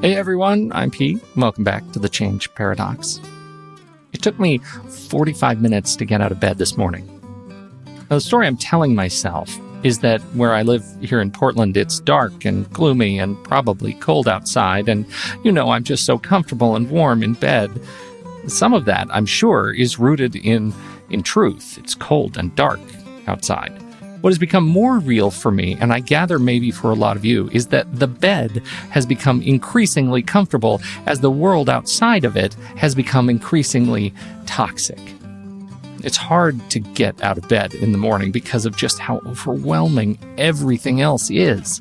Hey everyone, I'm Pete. Welcome back to The Change Paradox. It took me 45 minutes to get out of bed this morning. Now, the story I'm telling myself is that where I live here in Portland, it's dark and gloomy and probably cold outside, and I'm just so comfortable and warm in bed. Some of that, I'm sure, is rooted in truth. It's cold and dark outside. What has become more real for me, and I gather maybe for a lot of you, is that the bed has become increasingly comfortable as the world outside of it has become increasingly toxic. It's hard to get out of bed in the morning because of just how overwhelming everything else is.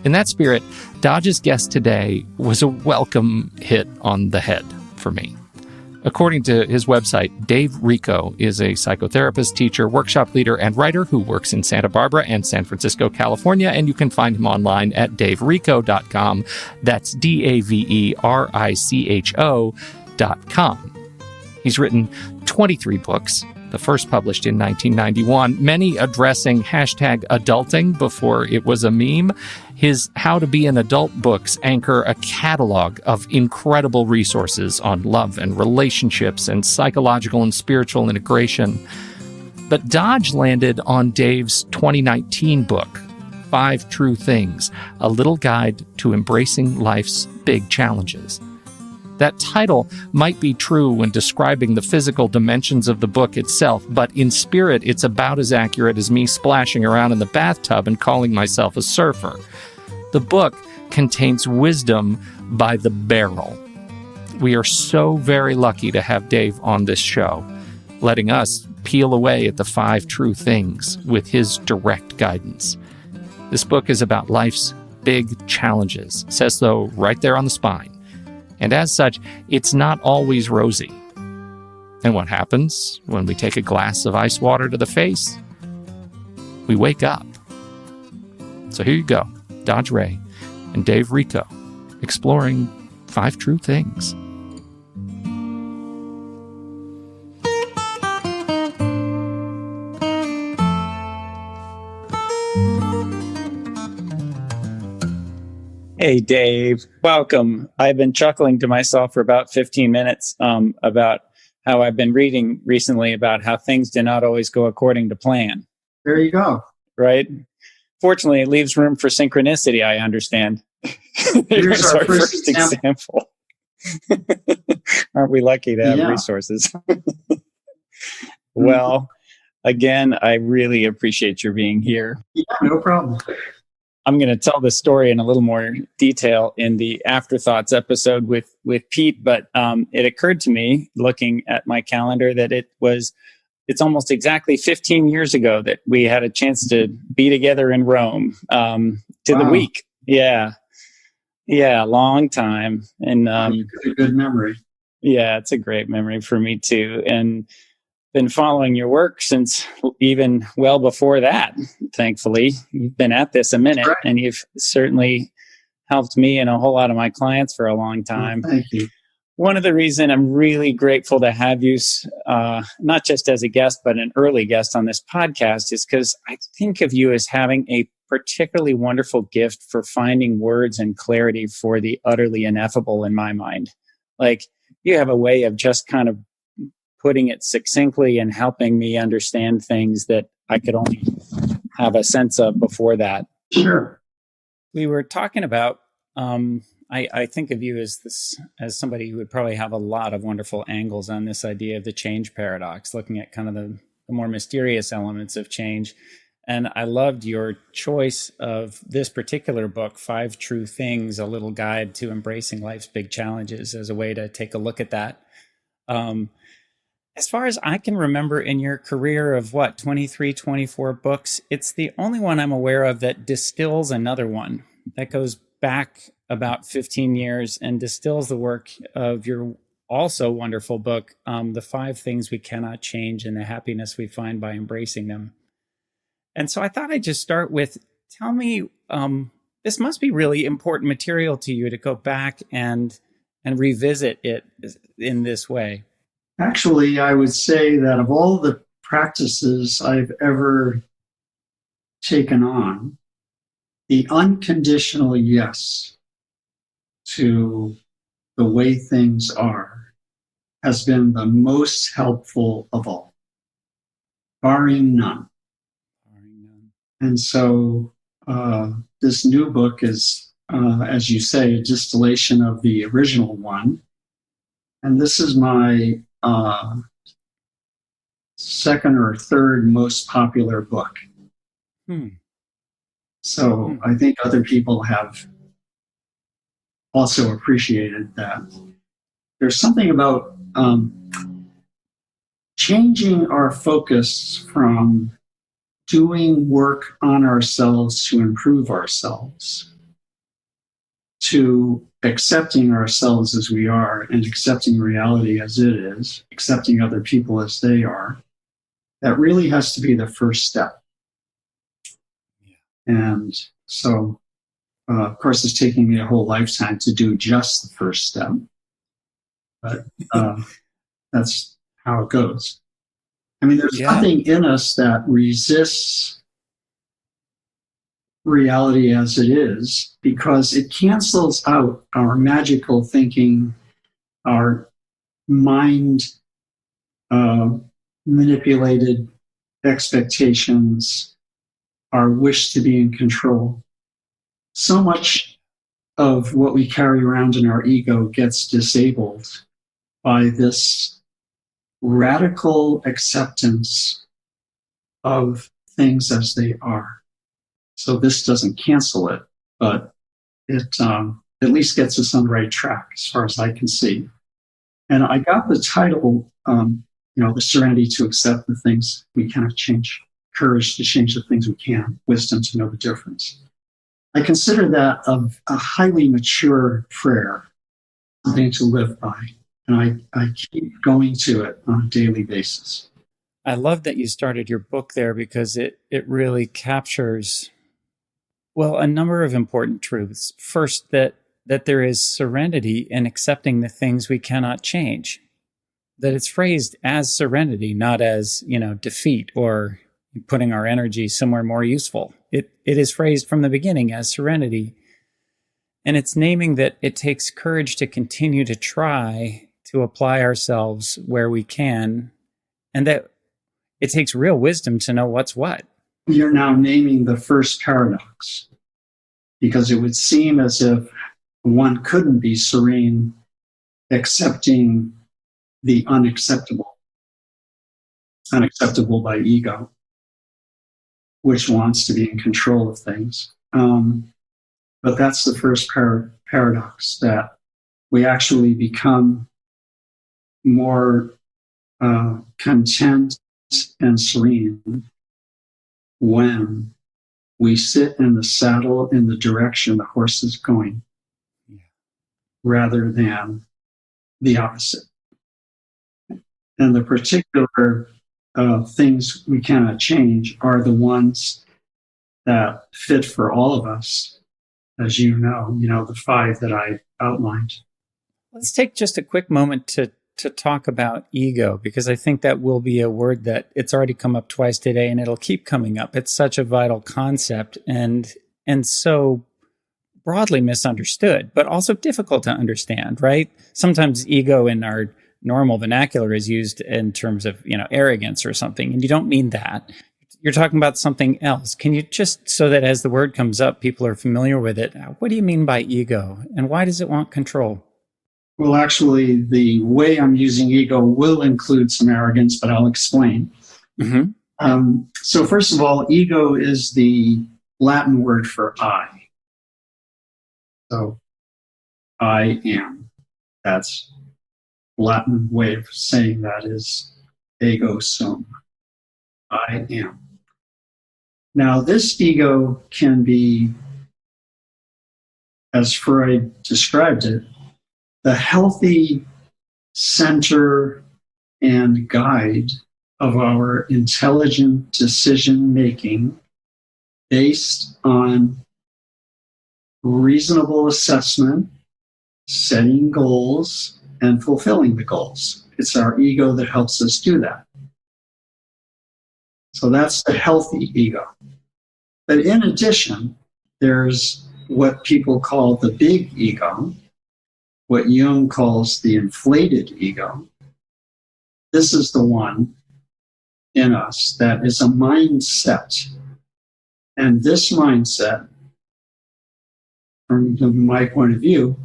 In that spirit, Dodge's guest today was a welcome hit on the head for me. According to his website, Dave Richo is a psychotherapist, teacher, workshop leader, and writer who works in Santa Barbara and San Francisco, California, and you can find him online at davericho.com. That's DAVERICHO.com. He's written 23 books, the first published in 1991, many addressing #adulting before it was a meme. His How to Be an Adult books anchor a catalog of incredible resources on love and relationships and psychological and spiritual integration. But Dodge landed on Dave's 2019 book, 5 True Things, a little guide to embracing life's big challenges. That title might be true when describing the physical dimensions of the book itself, but in spirit, it's about as accurate as me splashing around in the bathtub and calling myself a surfer. The book contains wisdom by the barrel. We are so very lucky to have Dave on this show, letting us peel away at the 5 true things with his direct guidance. This book is about life's big challenges, says so right there on the spine. And as such, it's not always rosy. And what happens when we take a glass of ice water to the face? We wake up. So here you go, Dodge Ray and Dave Richo, exploring 5 true things. Hey, Dave. Welcome. I've been chuckling to myself for about 15 minutes about how I've been reading recently about how things do not always go according to plan. There you go. Right? Fortunately, it leaves room for synchronicity, I understand. Here's our first example. Aren't we lucky to have resources? Well, again, I really appreciate your being here. Yeah, no problem. I'm going to tell the story in a little more detail in the Afterthoughts episode with Pete, but it occurred to me looking at my calendar that it's almost exactly 15 years ago that we had a chance to be together in Rome the week. Yeah, long time. And it's a good memory. Yeah, it's a great memory for me too. And been following your work since even well before that, thankfully. You've been at this a minute, right, and you've certainly helped me and a whole lot of my clients for a long time. Oh, thank you. One of the reasons I'm really grateful to have you, not just as a guest, but an early guest on this podcast, is because I think of you as having a particularly wonderful gift for finding words and clarity for the utterly ineffable in my mind. Like, you have a way of just kind of putting it succinctly and helping me understand things that I could only have a sense of before that. Sure. We were talking about, I think of you as somebody who would probably have a lot of wonderful angles on this idea of the change paradox, looking at kind of the more mysterious elements of change. And I loved your choice of this particular book, 5 True Things, a little guide to embracing life's big challenges, as a way to take a look at that. As far as I can remember in your career of 23, 24 books, it's the only one I'm aware of that distills another one that goes back about 15 years and distills the work of your also wonderful book, The 5 Things We Cannot Change and the Happiness We Find by Embracing Them. And so I thought I'd just start with, tell me, this must be really important material to you to go back and revisit it in this way. Actually, I would say that of all the practices I've ever taken on, the unconditional yes to the way things are has been the most helpful of all, barring none. And so this new book is, as you say, a distillation of the original one. And this is my second or third most popular book. So I think other people have also appreciated that. There's something about changing our focus from doing work on ourselves to improve ourselves to accepting ourselves as we are and accepting reality as it is, accepting other people as they are. That really has to be the first step. And so, of course, it's taking me a whole lifetime to do just the first step. But that's how it goes. I mean, there's nothing in us that resists reality as it is because it cancels out our magical thinking, our mind manipulated expectations, our wish to be in control. So much of what we carry around in our ego gets disabled by this radical acceptance of things as they are. So this doesn't cancel it, but it at least gets us on the right track as far as I can see. And I got the title, the serenity to accept the things we cannot change, courage to change the things we can, wisdom to know the difference. I consider that a highly mature prayer, something to live by. And I keep going to it on a daily basis. I love that you started your book there because it really captures, well, a number of important truths. First, that there is serenity in accepting the things we cannot change. That it's phrased as serenity, not as, defeat or putting our energy somewhere more useful. It is phrased from the beginning as serenity. And it's naming that it takes courage to continue to try to apply ourselves where we can, and that it takes real wisdom to know what's what. You're now naming the first paradox, because it would seem as if one couldn't be serene accepting the unacceptable by ego, which wants to be in control of things. But that's the first paradox, that we actually become more content and serene when we sit in the saddle in the direction the horse is going, rather than the opposite. And the particular things we cannot change are the ones that fit for all of us, as you know, the 5 that I outlined. Let's take just a quick moment to talk about ego, because I think that will be a word that it's already come up twice today and it'll keep coming up. It's such a vital concept and so broadly misunderstood, but also difficult to understand, right? Sometimes ego in our normal vernacular is used in terms of, arrogance or something, and you don't mean that. You're talking about something else. Can you just, so that as the word comes up, people are familiar with it, what do you mean by ego and why does it want control? Well, actually, the way I'm using ego will include some arrogance, but I'll explain. Mm-hmm. So first of all, ego is the Latin word for I. So I am. That's Latin way of saying that is ego sum. I am. Now, this ego can be, as Freud described it, the healthy center and guide of our intelligent decision making based on reasonable assessment, setting goals, and fulfilling the goals. It's our ego that helps us do that. So that's the healthy ego. But in addition, there's what people call the big ego, what Jung calls the inflated ego. This is the one in us that is a mindset. And this mindset, from my point of view,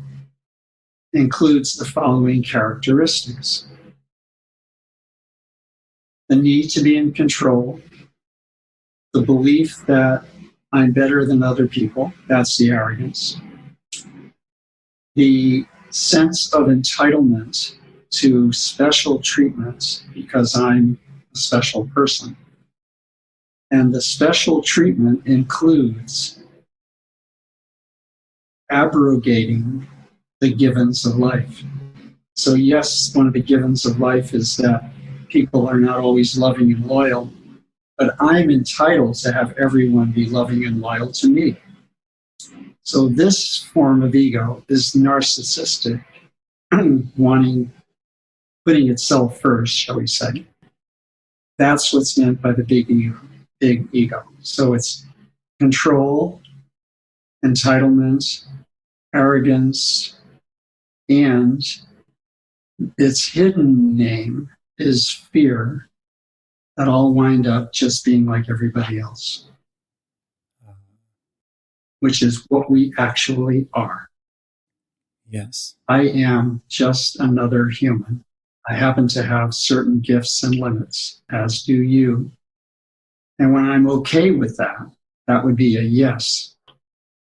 includes the following characteristics: the need to be in control, the belief that I'm better than other people, that's the arrogance, the sense of entitlement to special treatment because I'm a special person. And the special treatment includes abrogating the givens of life. So yes, one of the givens of life is that people are not always loving and loyal, but I'm entitled to have everyone be loving and loyal to me. So this form of ego is narcissistic, putting itself first, shall we say. That's what's meant by the big ego. So it's control, entitlement, arrogance, and its hidden name is fear, that all wind up just being like everybody else, which is what we actually are. Yes. I am just another human. I happen to have certain gifts and limits, as do you. And when I'm okay with that, that would be a yes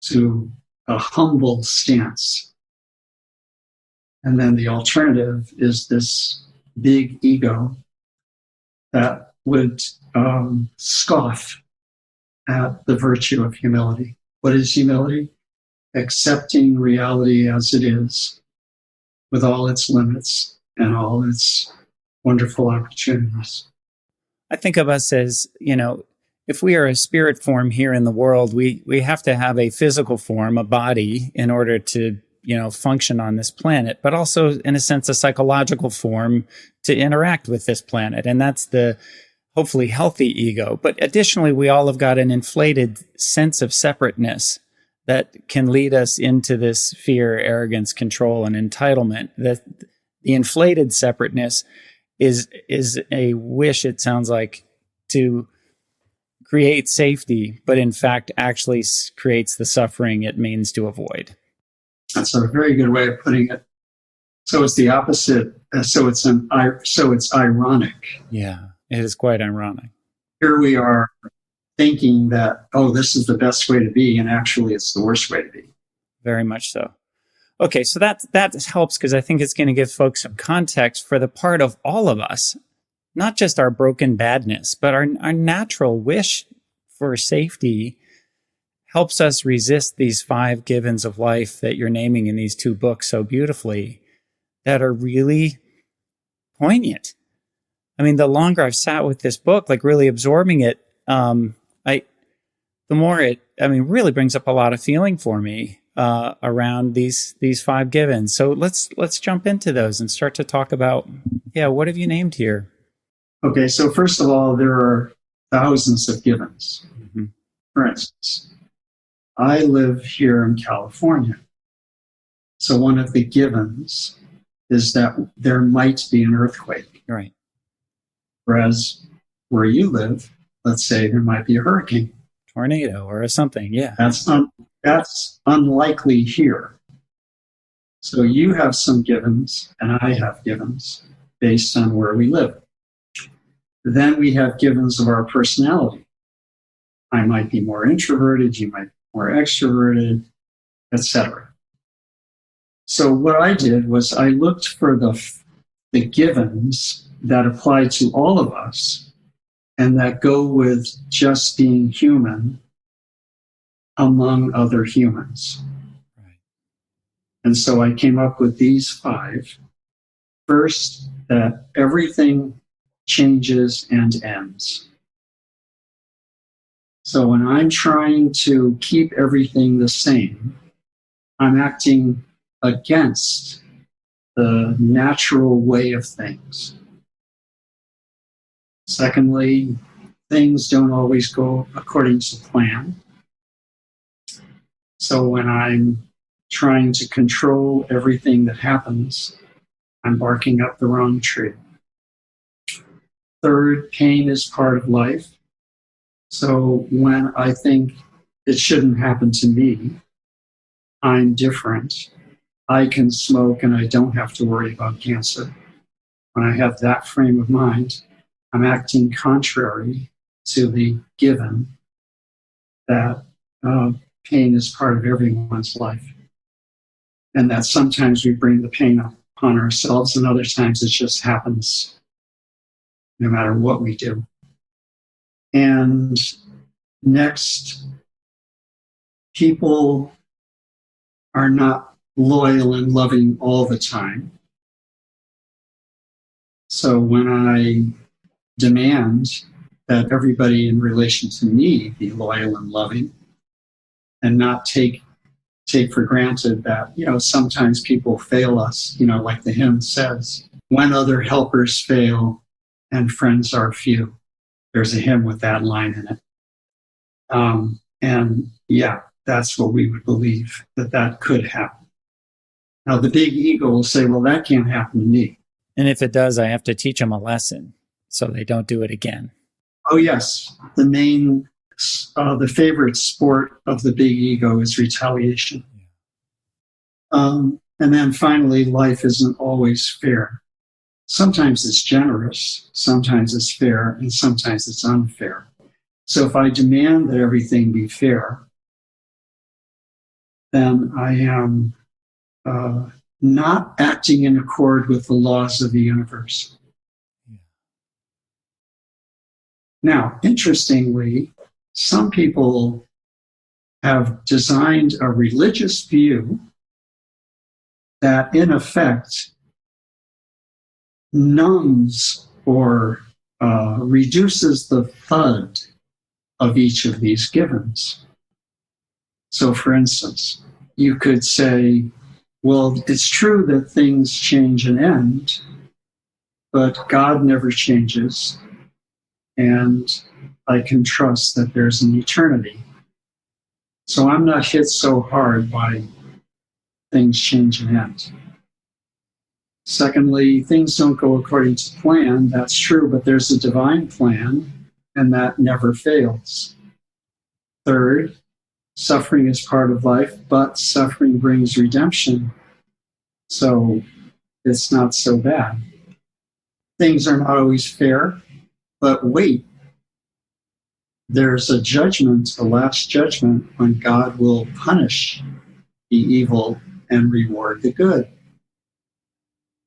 to a humble stance. And then the alternative is this big ego that would scoff at the virtue of humility. What is humility? Accepting reality as it is, with all its limits and all its wonderful opportunities. I think of us as, if we are a spirit form here in the world, we have to have a physical form, a body, in order to, function on this planet, but also, in a sense, a psychological form to interact with this planet. And that's the hopefully healthy ego. But additionally, we all have got an inflated sense of separateness that can lead us into this fear, arrogance, control, and entitlement. The inflated separateness is a wish, it sounds like, to create safety, but in fact actually creates the suffering it means to avoid. That's a very good way of putting it. So it's the opposite. So it's ironic. Yeah, it is quite ironic. Here we are thinking that, this is the best way to be, and actually it's the worst way to be. Very much so. Okay, so that helps, because I think it's going to give folks some context for the part of all of us, not just our broken badness, but our natural wish for safety helps us resist these 5 givens of life that you're naming in these 2 books so beautifully, that are really poignant. I mean, the longer I've sat with this book, like really absorbing it, the more it, really brings up a lot of feeling for me around these 5 givens. So let's jump into those and start to talk about, what have you named here? Okay, so first of all, there are thousands of givens. Mm-hmm. For instance, I live here in California. So one of the givens is that there might be an earthquake. Right. Whereas where you live, let's say there might be a hurricane. Tornado or something, yeah. That's unlikely here. So you have some givens and I have givens based on where we live. Then we have givens of our personality. I might be more introverted, you might be more extroverted, etc. So what I did was I looked for the givens that apply to all of us and that go with just being human among other humans. Right. And so I came up with these 5. First, that everything changes and ends. So when I'm trying to keep everything the same, I'm acting against the natural way of things. Secondly, things don't always go according to plan. So when I'm trying to control everything that happens, I'm barking up the wrong tree. Third, pain is part of life. So when I think it shouldn't happen to me, I'm different. I can smoke and I don't have to worry about cancer. When I have that frame of mind, I'm acting contrary to the given that pain is part of everyone's life. And that sometimes we bring the pain upon ourselves, and other times it just happens no matter what we do. And next, people are not loyal and loving all the time. So when I demand that everybody in relation to me be loyal and loving, and not take for granted that, sometimes people fail us, like the hymn says, when other helpers fail and friends are few. There's a hymn with that line in it. And yeah, that's what we would believe, that could happen. Now, the big ego will say, well, that can't happen to me. And if it does, I have to teach them a lesson so they don't do it again. Oh, yes. The favorite sport of the big ego is retaliation. And then finally, life isn't always fair. Sometimes it's generous, sometimes it's fair, and sometimes it's unfair. So if I demand that everything be fair, then I am not acting in accord with the laws of the universe. Now, interestingly, some people have designed a religious view that, in effect, numbs or reduces the thud of each of these givens. So, for instance, you could say, well, it's true that things change and end, but God never changes, and I can trust that there's an eternity. So I'm not hit so hard by things change and end. Secondly, things don't go according to plan. That's true, but there's a divine plan, and that never fails. Third, suffering is part of life, but suffering brings redemption. So it's not so bad. Things are not always fair, but wait. There's a judgment, a last judgment, when God will punish the evil and reward the good.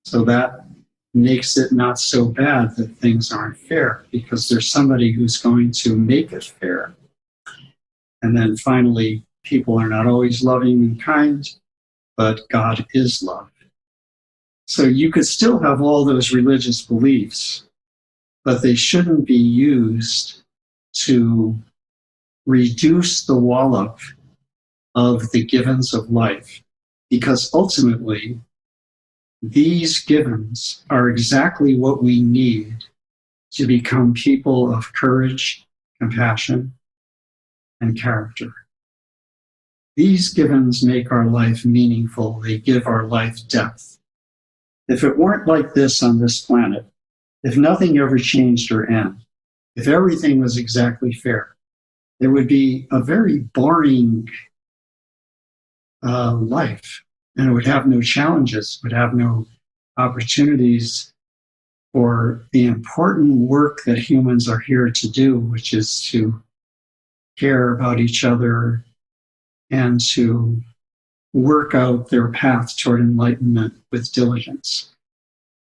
So that makes it not so bad that things aren't fair, because there's somebody who's going to make it fair. And then finally, people are not always loving and kind, but God is love. So you could still have all those religious beliefs, but they shouldn't be used to reduce the wallop of the givens of life, because ultimately, these givens are exactly what we need to become people of courage, compassion, and character. These givens make our life meaningful. They give our life depth. If it weren't like this on this planet, if nothing ever changed or ended, if everything was exactly fair, it would be a very boring life. And it would have no challenges, would have no opportunities for the important work that humans are here to do, which is to care about each other and to work out their path toward enlightenment with diligence.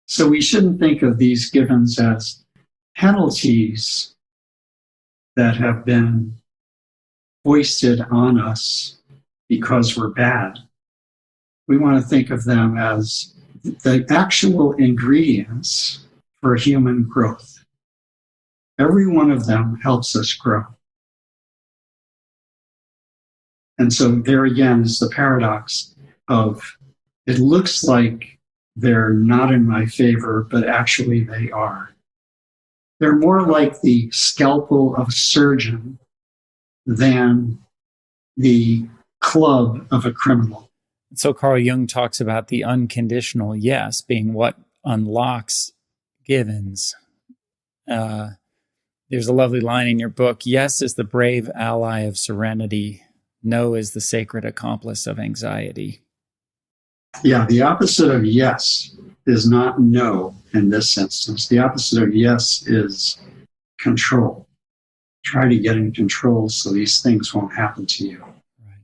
So we shouldn't think of these givens as penalties that have been foisted on us because we're bad. We want to think of them as the actual ingredients for human growth. Every one of them helps us grow. And so there again is the paradox of, it looks like they're not in my favor, but actually they are. They're more like the scalpel of a surgeon than the club of a criminal. So Carl Jung talks about the unconditional yes being what unlocks givens. There's a lovely line in your book: yes is the brave ally of serenity. No is the sacred accomplice of anxiety. Yeah, the opposite of yes is not no in this instance. The opposite of yes is control. Try to get in control so these things won't happen to you. Right.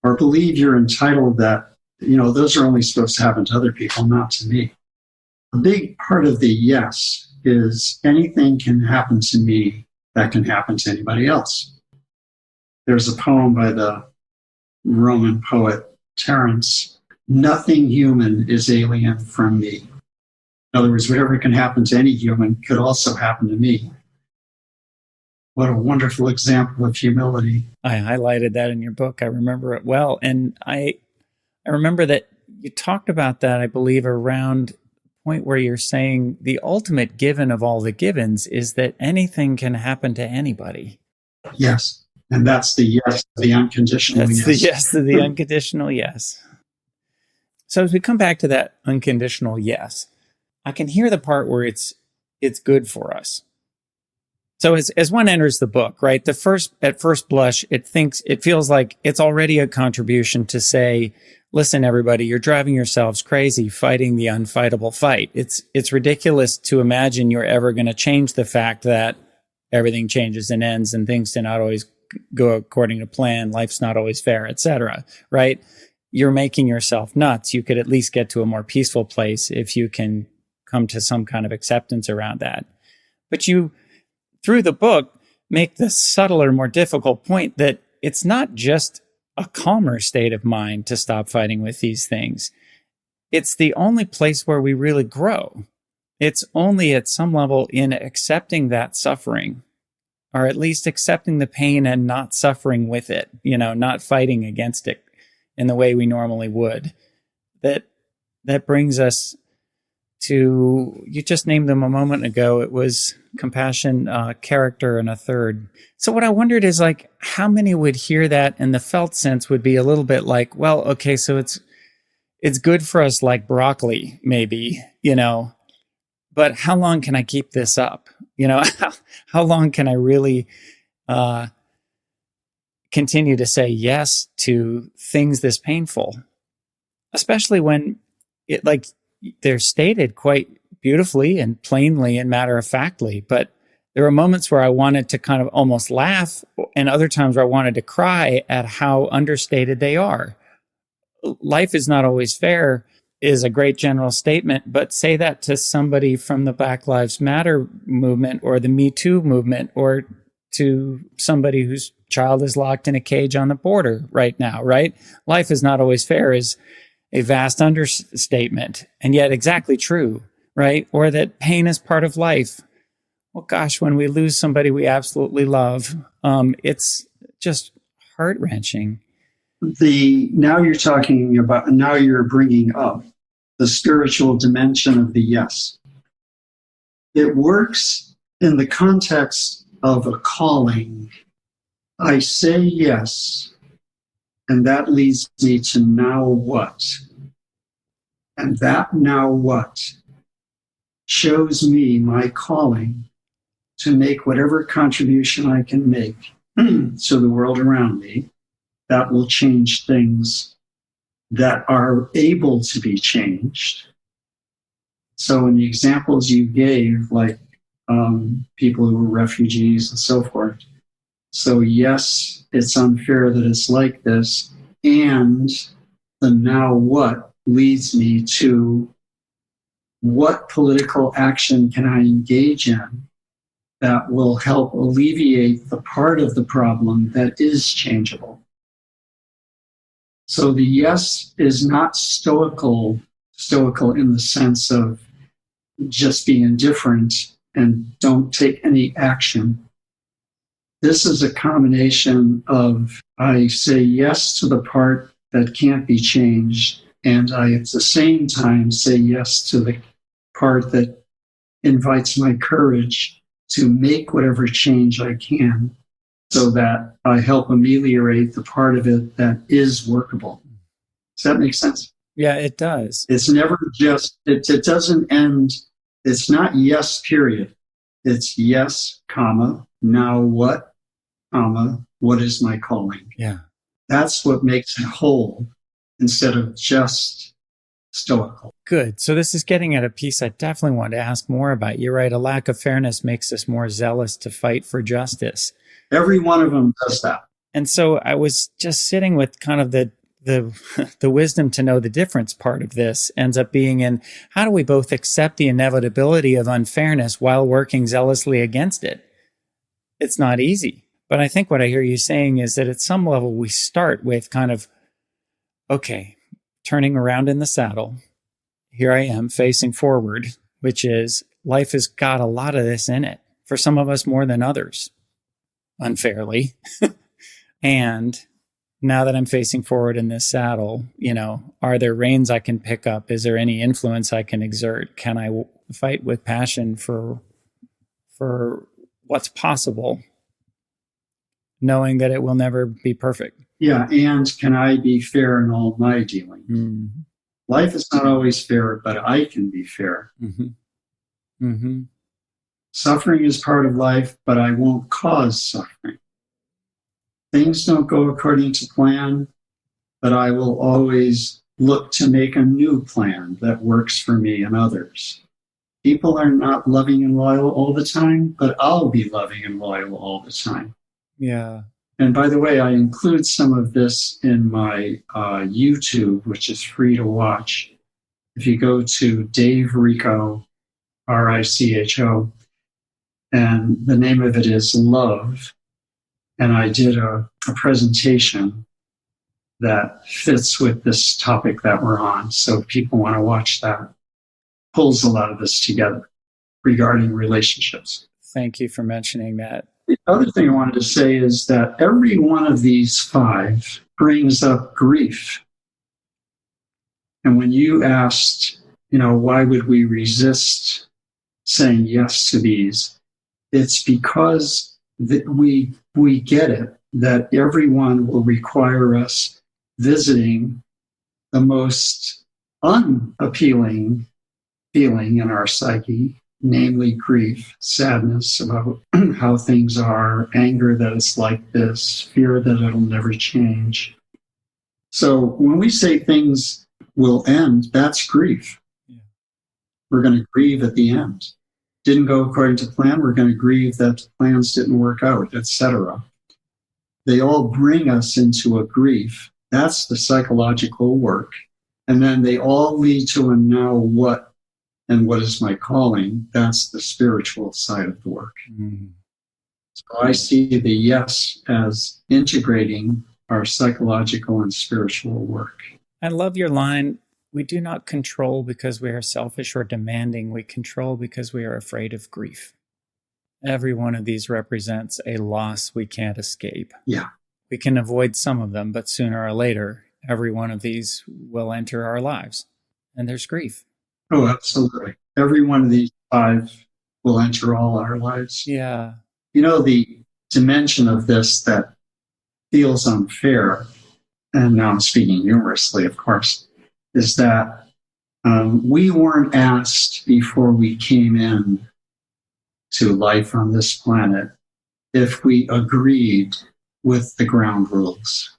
Or believe you're entitled that, those are only supposed to happen to other people, not to me. A big part of the yes is anything can happen to me that can happen to anybody else. There's a poem by the Roman poet Terence: nothing human is alien from me. In other words, whatever can happen to any human could also happen to me. What a wonderful example of humility. I highlighted that in your book. I remember it well. And I remember that you talked about that, I believe, around the point where you're saying the ultimate given of all the givens is that anything can happen to anybody. Yes. And that's the yes, the unconditional That's yes. the yes to the unconditional yes. So as we come back to that unconditional yes, I can hear the part where it's good for us. So as one enters the book, right, at first blush, it feels like it's already a contribution to say, listen, everybody, you're driving yourselves crazy fighting the unfightable fight. It's ridiculous to imagine you're ever going to change the fact that everything changes and ends and things do not always go according to plan. Life's not always fair, etc. Right? You're making yourself nuts. You could at least get to a more peaceful place if you can come to some kind of acceptance around that. But you, through the book, make the subtler, more difficult point that it's not just a calmer state of mind to stop fighting with these things. It's the only place where we really grow. It's only at some level in accepting that suffering, or at least accepting the pain and not suffering with it, not fighting against it in the way we normally would, that brings us to, you just named them a moment ago. It was compassion, character, and a third. So what I wondered is, like, how many would hear that and the felt sense would be a little bit like, well, okay, so it's good for us like broccoli, maybe, but how long can I keep this up? How long can I really continue to say yes to things this painful? Especially when they're stated quite beautifully and plainly and matter-of-factly, but there are moments where I wanted to kind of almost laugh and other times where I wanted to cry at how understated they are. Life is not always fair is a great general statement, but say that to somebody from the Black Lives Matter movement or the Me Too movement, or to somebody whose child is locked in a cage on the border right now, right? Life is not always fair is a vast understatement, and yet exactly true, right? Or that pain is part of life. Well, gosh, when we lose somebody we absolutely love, it's just heart-wrenching. Now you're bringing up the spiritual dimension of the yes. It works in the context of a calling. I say yes, and that leads me to now what? And that now what shows me my calling to make whatever contribution I can make to the world around me that will change things that are able to be changed. So in the examples you gave, like people who were refugees and so forth. So yes, it's unfair that it's like this. And the now what leads me to what political action can I engage in that will help alleviate the part of the problem that is changeable. So the yes is not stoical in the sense of just be indifferent and don't take any action. This is a combination of I say yes to the part that can't be changed, and I at the same time say yes to the part that invites my courage to make whatever change I can, so that I help ameliorate the part of it that is workable. Does that make sense? Yeah, it does. It's never just, it doesn't end. It's not yes, period. It's yes, comma, now what, comma, what is my calling? Yeah. That's what makes it whole instead of just stoical. Good. So this is getting at a piece I definitely want to ask more about. You're right. A lack of fairness makes us more zealous to fight for justice. Every one of them does that. And so I was just sitting with kind of the wisdom to know the difference part of this ends up being in how do we both accept the inevitability of unfairness while working zealously against it? It's not easy. But I think what I hear you saying is that at some level we start with kind of, okay, turning around in the saddle. Here I am facing forward, which is life has got a lot of this in it. For some of us more than others, unfairly. And now that I'm facing forward in this saddle, are there reins I can pick up? Is there any influence I can exert? Can I fight with passion for what's possible, knowing that it will never be perfect? Yeah, and can I be fair in all my dealing? Mm-hmm. Life is not always fair, but I can be fair. Mm-hmm. Mm-hmm. Suffering is part of life, but I won't cause suffering. Things don't go according to plan, but I will always look to make a new plan that works for me and others. People are not loving and loyal all the time, but I'll be loving and loyal all the time. Yeah. And by the way, I include some of this in my YouTube, which is free to watch. If you go to Dave Richo, Richo, and the name of it is Love. And I did a presentation that fits with this topic that we're on. So if people want to watch that, pulls a lot of this together regarding relationships. Thank you for mentioning that. The other thing I wanted to say is that every one of these 5 brings up grief. And when you asked, why would we resist saying yes to these? It's because we get it, that everyone will require us visiting the most unappealing feeling in our psyche, namely grief, sadness about how things are, anger that it's like this, fear that it'll never change. So when we say things will end, that's grief. Yeah. We're going to grieve at the end. Didn't go according to plan, we're going to grieve that the plans didn't work out, etc. They all bring us into a grief. That's the psychological work. And then they all lead to a now what and what is my calling. That's the spiritual side of the work. Mm-hmm. So I see the yes as integrating our psychological and spiritual work. I love your line. We do not control because we are selfish or demanding. We control because we are afraid of grief. Every one of these represents a loss we can't escape. Yeah. We can avoid some of them, but sooner or later, every one of these will enter our lives. And there's grief. Oh, absolutely. Every one of these 5 will enter all our lives. Yeah. The dimension of this that feels unfair, and now I'm speaking humorously, of course, is that we weren't asked before we came in to life on this planet if we agreed with the ground rules.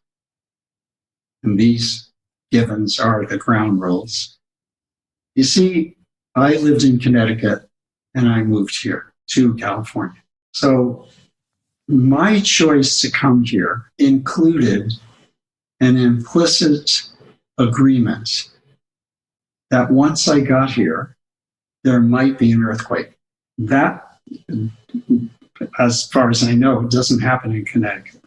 And these givens are the ground rules. You see, I lived in Connecticut and I moved here to California. So my choice to come here included an implicit agreement that once I got here, there might be an earthquake. That, as far as I know, doesn't happen in Connecticut.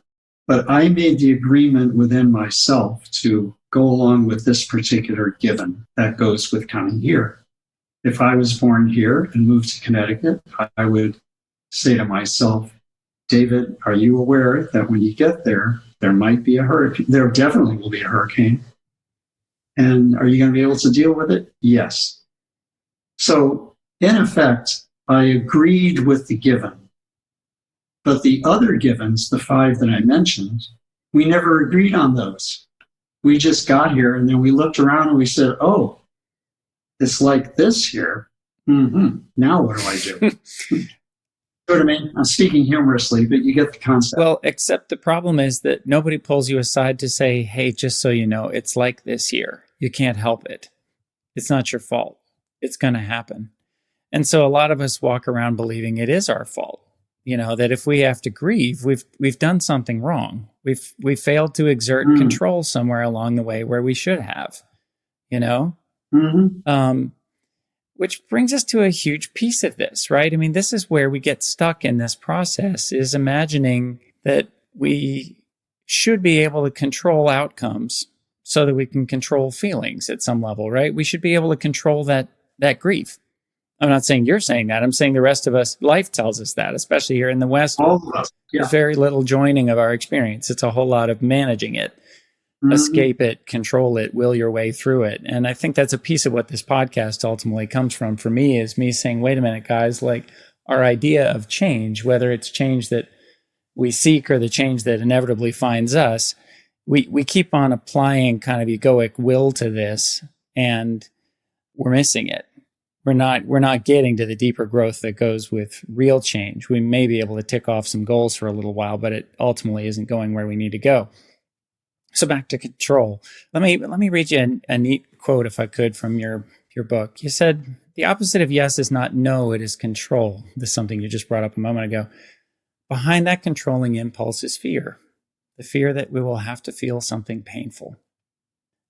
But I made the agreement within myself to go along with this particular given that goes with coming here. If I was born here and moved to Connecticut, I would say to myself, David, are you aware that when you get there, there might be a hurricane? There definitely will be a hurricane. And are you going to be able to deal with it? Yes. So, in effect, I agreed with the given. But the other givens, the 5 that I mentioned, we never agreed on those. we just got here, and then we looked around and we said, oh, it's like this here. Now what do I do? You know what I mean? I'm speaking humorously, but you get the concept. Well, except the problem is that nobody pulls you aside to say, hey, just so you know, it's like this here. You can't help it. It's not your fault. It's going to happen. And so a lot of us walk around believing it is our fault. You know, that if we have to grieve, we've done something wrong. We've failed to exert control somewhere along the way where we should have, you know? Which brings us to a huge piece of this, right? I mean, this is where we get stuck in this process, is imagining that we should be able to control outcomes so that we can control feelings at some level, right? We should be able to control that grief. I'm not saying you're saying that. I'm saying the rest of us, life tells us that, especially here in the West. All of us. Yeah. There's very little joining of our experience. It's a whole lot of managing it. Escape it, control it, will your way through it. And I think that's a piece of what this podcast ultimately comes from for me, is me saying, wait a minute, guys, like our idea of change, whether it's change that we seek or the change that inevitably finds us, we keep on applying kind of egoic will to this, and we're missing it. We're not getting to the deeper growth that goes with real change. We may be able to tick off some goals for a little while, but it ultimately isn't going where we need to go. So back to control. Let me read you a neat quote, if I could, from your book. You said, the opposite of yes is not no, it is control. This is something you just brought up a moment ago. Behind that controlling impulse is fear. The fear that we will have to feel something painful.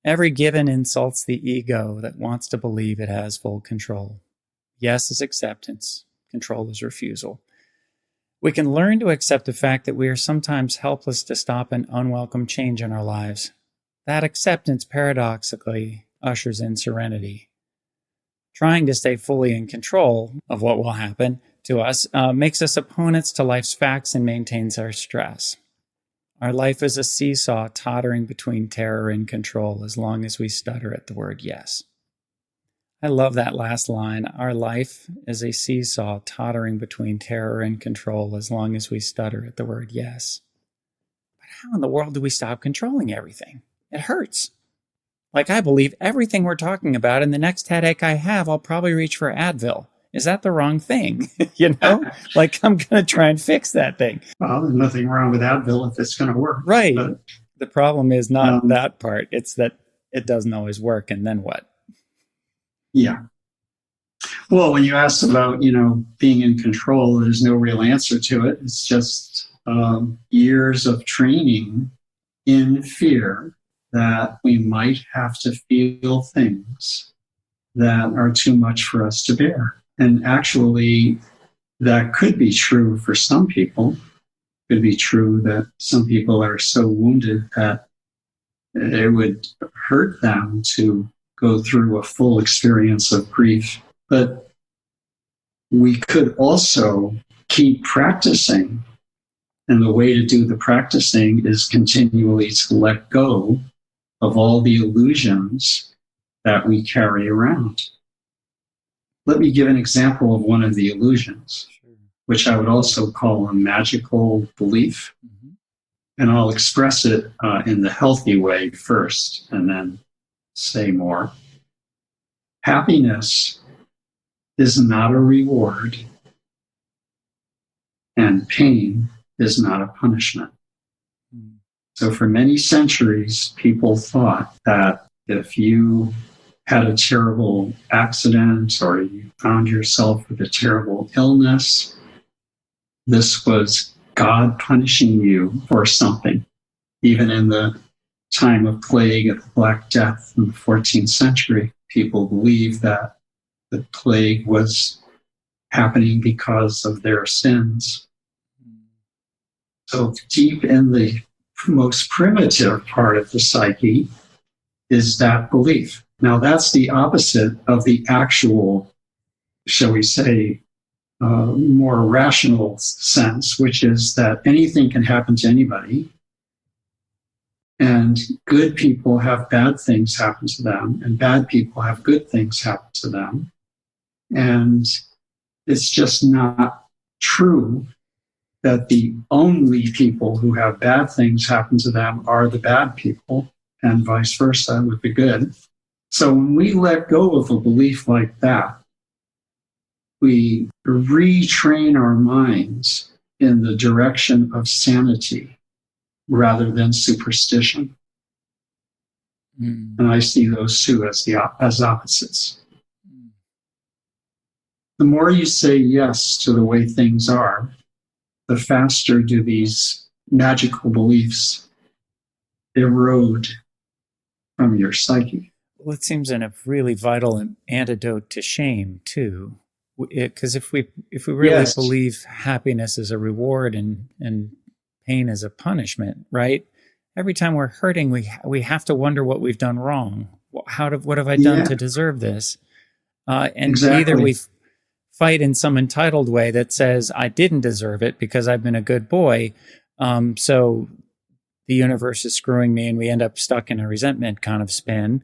Every given insults the ego that wants to believe it has full control. Yes is acceptance. Control is refusal. We can learn to accept the fact that we are sometimes helpless to stop an unwelcome change in our lives. That acceptance paradoxically ushers in serenity. Trying to stay fully in control of what will happen to us makes us opponents to life's facts and maintains our stress. Our life is a seesaw tottering between terror and control as long as we stutter at the word yes. I love that last line. Our life is a seesaw tottering between terror and control as long as we stutter at the word yes. But how in the world do we stop controlling everything? It hurts. Like, I believe everything we're talking about, and the next headache I have, I'll probably reach for Advil. Is that the wrong thing? You know, like, I'm going to try and fix that thing. Well, there's nothing wrong with Advil if it's going to work. Right. But the problem is not that part. It's that it doesn't always work. And then what? Yeah. Well, when you asked about, being in control, there's no real answer to it. It's just years of training in fear that we might have to feel things that are too much for us to bear. And actually, that could be true for some people. It could be true that some people are so wounded that it would hurt them to go through a full experience of grief. But we could also keep practicing. And the way to do the practicing is continually to let go of all the illusions that we carry around. Let me give an example of one of the illusions, which I would also call a magical belief. And I'll express it in the healthy way first, and then say more. Happiness is not a reward, and pain is not a punishment. So for many centuries, people thought that if you had a terrible accident or you found yourself with a terrible illness, this was God punishing you for something. Even in the time of plague of the Black Death in the 14th century, people believed that the plague was happening because of their sins. So deep in the most primitive part of the psyche is that belief. Now, that's the opposite of the actual, shall we say, more rational sense, which is that anything can happen to anybody, and good people have bad things happen to them, and bad people have good things happen to them. And it's just not true that the only people who have bad things happen to them are the bad people. and vice versa with the good. So when we let go of a belief like that, we retrain our minds in the direction of sanity rather than superstition. And I see those two as opposites. The more you say yes to the way things are, the faster do these magical beliefs erode from your psyche. Well, it seems a really vital antidote to shame too, because if we really believe happiness is a reward and pain is a punishment, right? Every time we're hurting, we have to wonder what we've done wrong. What have I done to deserve this? And either we fight in some entitled way that says I didn't deserve it because I've been a good boy, so the universe is screwing me, and we end up stuck in a resentment kind of spin.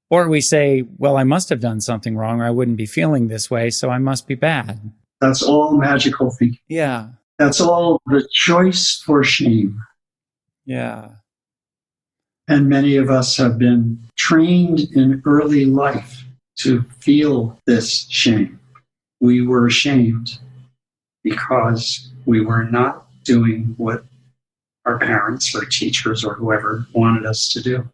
Or we say, well, I must have done something wrong, or I wouldn't be feeling this way, so I must be bad. That's all magical thinking. Yeah. That's all the choice for shame. Yeah. And many of us have been trained in early life to feel this shame. We were ashamed because we were not doing what our parents or teachers or whoever wanted us to do.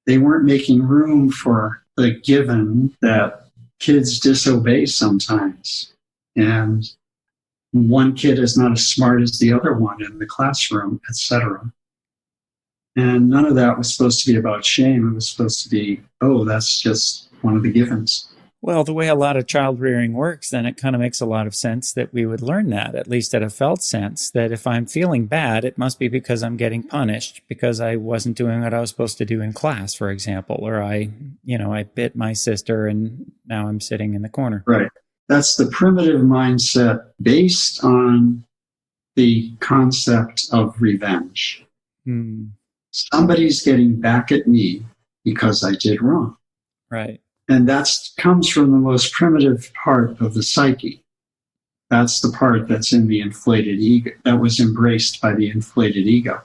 They weren't making room for the given that kids disobey sometimes. And one kid is not as smart as the other one in the classroom, etc. And none of that was supposed to be about shame. It was supposed to be, oh, that's just one of the givens. Well, the way a lot of child rearing works, then it kind of makes a lot of sense that we would learn that, at least at a felt sense, that if I'm feeling bad, it must be because I'm getting punished because I wasn't doing what I was supposed to do in class, for example, or I bit my sister and now I'm sitting in the corner. Right. That's the primitive mindset based on the concept of revenge. Somebody's getting back at me because I did wrong. Right. And that comes from the most primitive part of the psyche. That's the part that's in the inflated ego, that was embraced by the inflated ego.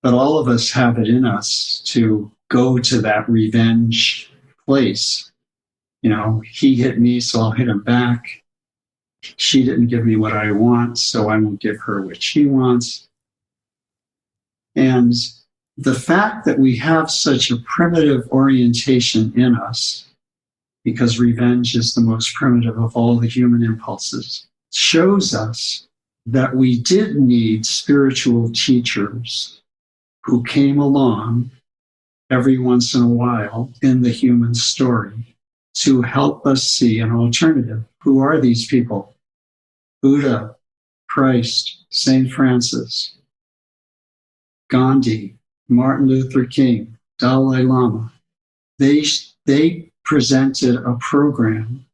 But all of us have it in us to go to that revenge place. You know, he hit me, so I'll hit him back. She didn't give me what I want, so I won't give her what she wants. And the fact that we have such a primitive orientation in us, because revenge is the most primitive of all the human impulses, shows us that we did need spiritual teachers who came along every once in a while in the human story to help us see an alternative. Who are these people? Buddha, Christ, St. Francis, Gandhi, Martin Luther King, Dalai Lama. They presented a program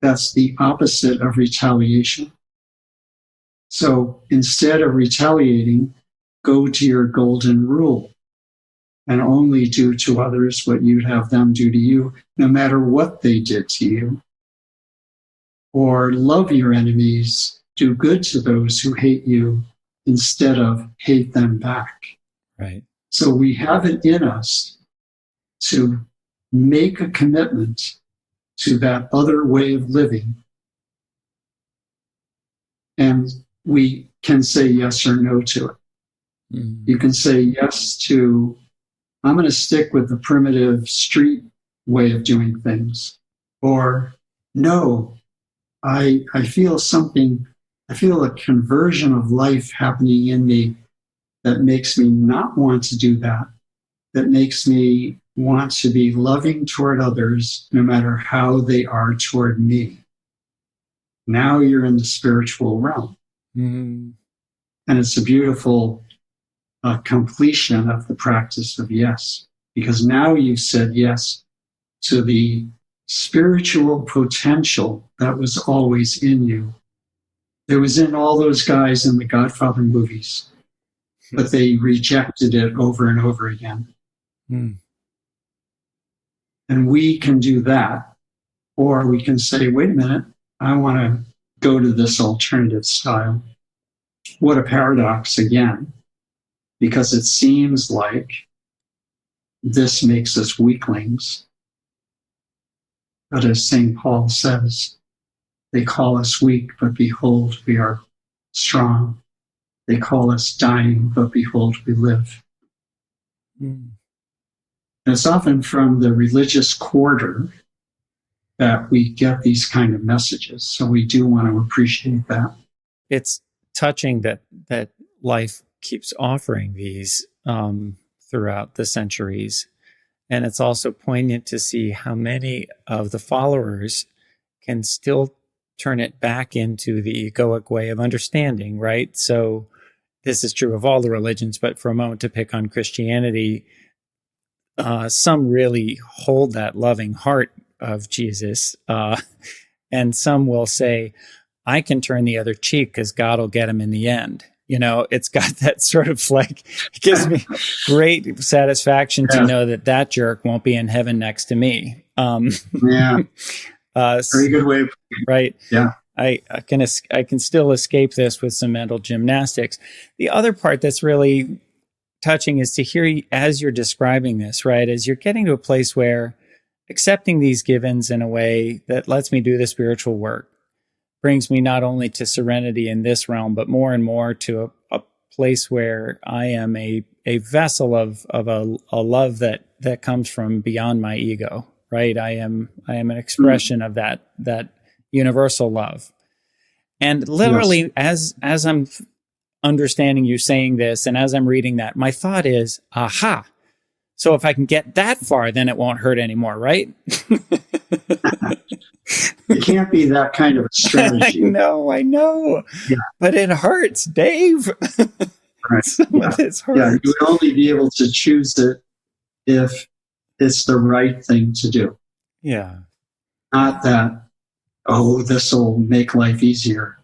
that's the opposite of retaliation. So instead of retaliating, go to your golden rule and only do to others what you'd have them do to you, no matter what they did to you. Or love your enemies, do good to those who hate you instead of hate them back. Right. So we have it in us to make a commitment to that other way of living. And we can say yes or no to it. You can say yes to, I'm going to stick with the primitive street way of doing things. Or no, I feel something, I feel a conversion of life happening in me that makes me not want to do that, that makes me want to be loving toward others no matter how they are toward me. Now you're in the spiritual realm. And it's a beautiful completion of the practice of yes, because now you've said yes to the spiritual potential that was always in you. It was in all those guys in the Godfather movies, but they rejected it over and over again. And we can do that, or we can say, wait a minute, I want to go to this alternative style. What a paradox again. because it seems like this makes us weaklings. But as St. Paul says, they call us weak, but behold, we are strong. They call us dying, but behold, we live. Mm. And it's often from the religious quarter that we get these kind of messages. So we do want to appreciate that. It's touching that life keeps offering these throughout the centuries. And it's also poignant to see how many of the followers can still turn it back into the egoic way of understanding, right? So this is true of all the religions, but for a moment to pick on Christianity, some really hold that loving heart of Jesus, and some will say, I can turn the other cheek because God will get him in the end. You know, it's got that sort of like, it gives me great satisfaction to know that jerk won't be in heaven next to me. Yeah. Very good way of putting it. Right. Yeah. I can still escape this with some mental gymnastics. The other part that's really touching is to hear you, as you're describing this, right, as you're getting to a place where accepting these givens in a way that lets me do the spiritual work brings me not only to serenity in this realm, but more and more to a place where I am a vessel of a love that comes from beyond my ego, right? I am an expression of that universal love. And literally, as I'm understanding you saying this, and as I'm reading that, my thought is, aha. So if I can get that far, then it won't hurt anymore, right? It can't be that kind of a strategy. I know. Yeah. But it hurts, Dave. Right. This hurts. Yeah, you would only be able to choose it if it's the right thing to do. Yeah. Not that, this will make life easier.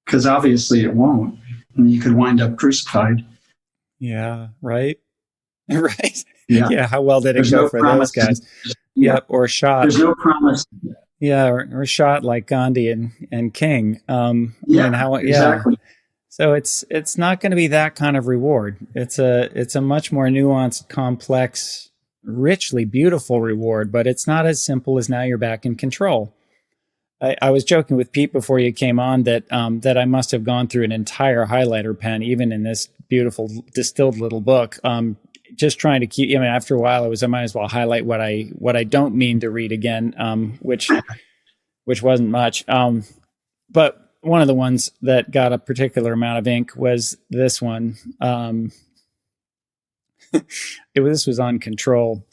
Because obviously it won't. And you could wind up crucified. Yeah, right? Right. Yeah. Yeah, how well did it go for those guys? Yeah. Yep, or shot. There's no promise. Yeah, or shot like Gandhi and King. Exactly. So it's not going to be that kind of reward. It's a much more nuanced, complex, richly beautiful reward, but it's not as simple as now you're back in control. I was joking with Pete before you came on that I must have gone through an entire highlighter pen, even in this beautiful distilled little book. Just trying to keep. After a while, I might as well highlight what I don't mean to read again, which wasn't much. But one of the ones that got a particular amount of ink was this one. This was on control.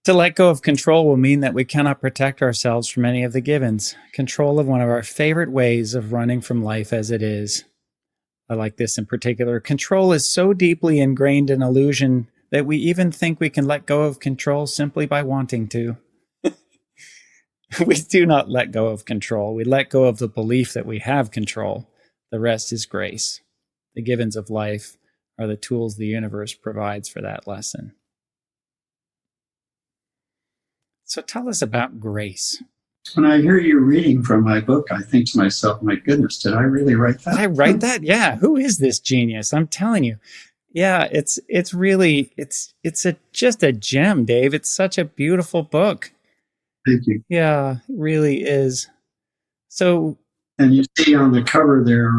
To let go of control will mean that we cannot protect ourselves from any of the givens. Control of one of our favorite ways of running from life as it is. I like this in particular. Control is so deeply ingrained in illusion that we even think we can let go of control simply by wanting to. We do not let go of control. We let go of the belief that we have control. The rest is grace. The givens of life are the tools the universe provides for that lesson. So tell us about grace. When I hear you reading from my book, I think to myself, my goodness, did I really write that? Did I write that? Yeah. Who is this genius? I'm telling you. Yeah, it's really just a gem, Dave. It's such a beautiful book. Thank you. Yeah, it really is. So, and you see on the cover there,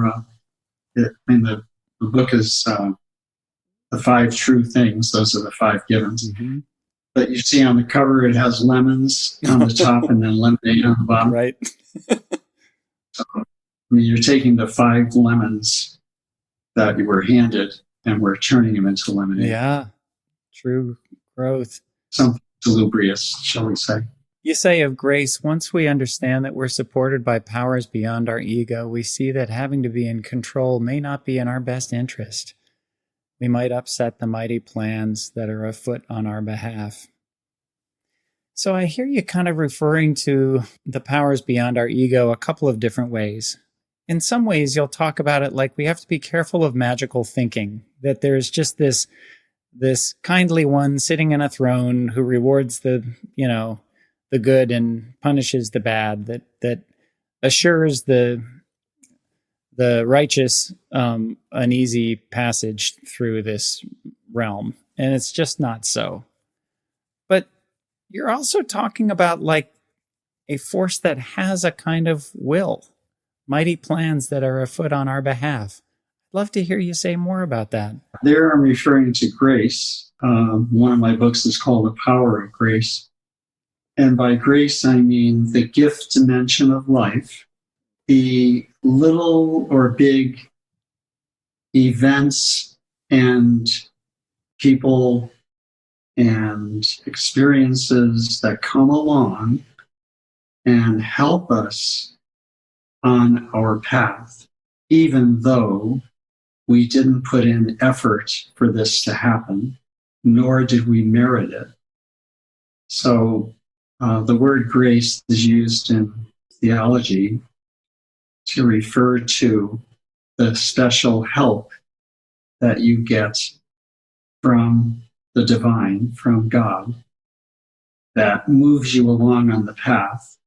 the book is the 5 true things. Those are the 5 givens. Mm-hmm. But you see on the cover, it has lemons on the top and then lemonade on the bottom. Right. So, you're taking the 5 lemons that you were handed and we're turning them into lemonade. Yeah. True growth. Something salubrious, shall we say. You say of grace, once we understand that we're supported by powers beyond our ego, we see that having to be in control may not be in our best interest. We might upset the mighty plans that are afoot on our behalf. So I hear you kind of referring to the powers beyond our ego a couple of different ways. In some ways, you'll talk about it like we have to be careful of magical thinking, that there's just this kindly one sitting in a throne who rewards the good and punishes the bad, that assures the the righteous an easy passage through this realm. And it's just not so. But you're also talking about like a force that has a kind of will, mighty plans that are afoot on our behalf. I'd love to hear you say more about that. There I'm referring to grace. One of my books is called The Power of Grace. And by grace, I mean the gift dimension of life, the little or big events and people and experiences that come along and help us on our path, even though we didn't put in effort for this to happen, nor did we merit it. So the word grace is used in theology to refer to the special help that you get from the divine, from God, that moves you along on the path.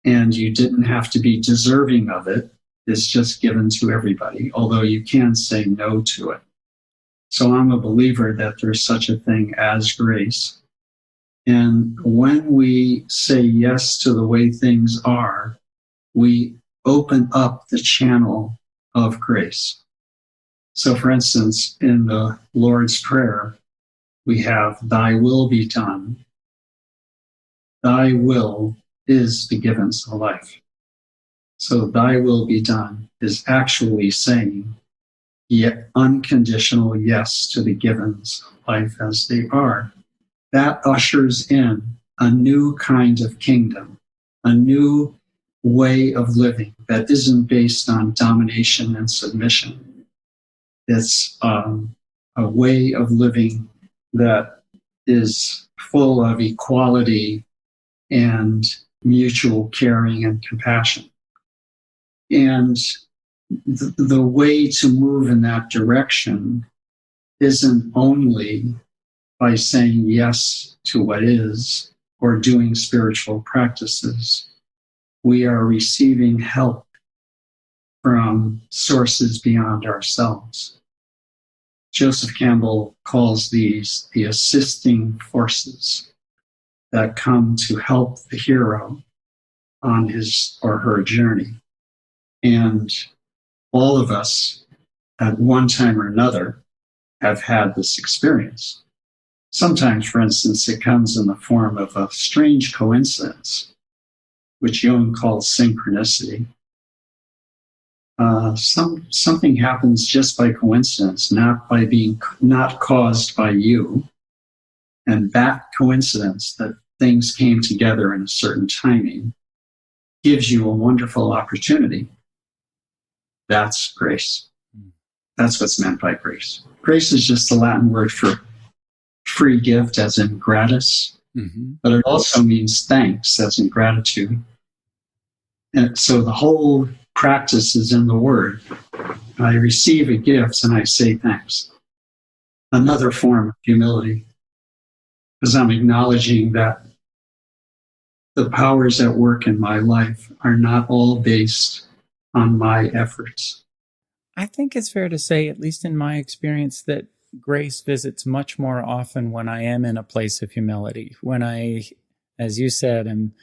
And you didn't have to be deserving of it. It's just given to everybody, although you can say no to it. So I'm a believer that there's such a thing as grace. And when we say yes to the way things are, we open up the channel of grace. So for instance, in the Lord's Prayer, we have, "Thy will be done." Thy will is the givens of life. So thy will be done is actually saying yet unconditional yes to the givens of life as they are. That ushers in a new kind of kingdom, a new way of living that isn't based on domination and submission. It's a way of living that is full of equality and mutual caring and compassion. And the way to move in that direction isn't only by saying yes to what is or doing spiritual practices. We are receiving help from sources beyond ourselves. Joseph Campbell calls these the assisting forces that come to help the hero on his or her journey. And all of us, at one time or another, have had this experience. Sometimes, for instance, it comes in the form of a strange coincidence, which Jung calls synchronicity. Something happens just by coincidence, not caused by you. And that coincidence, that things came together in a certain timing, gives you a wonderful opportunity. That's grace. That's what's meant by grace. Grace is just the Latin word for free gift, as in gratis, but it also means thanks, as in gratitude. And so the whole practice is in the word. I receive a gift and I say thanks. Another form of humility, because I'm acknowledging that the powers at work in my life are not all based on my efforts. I think it's fair to say, at least in my experience, that grace visits much more often when I am in a place of humility, when I, as you said, am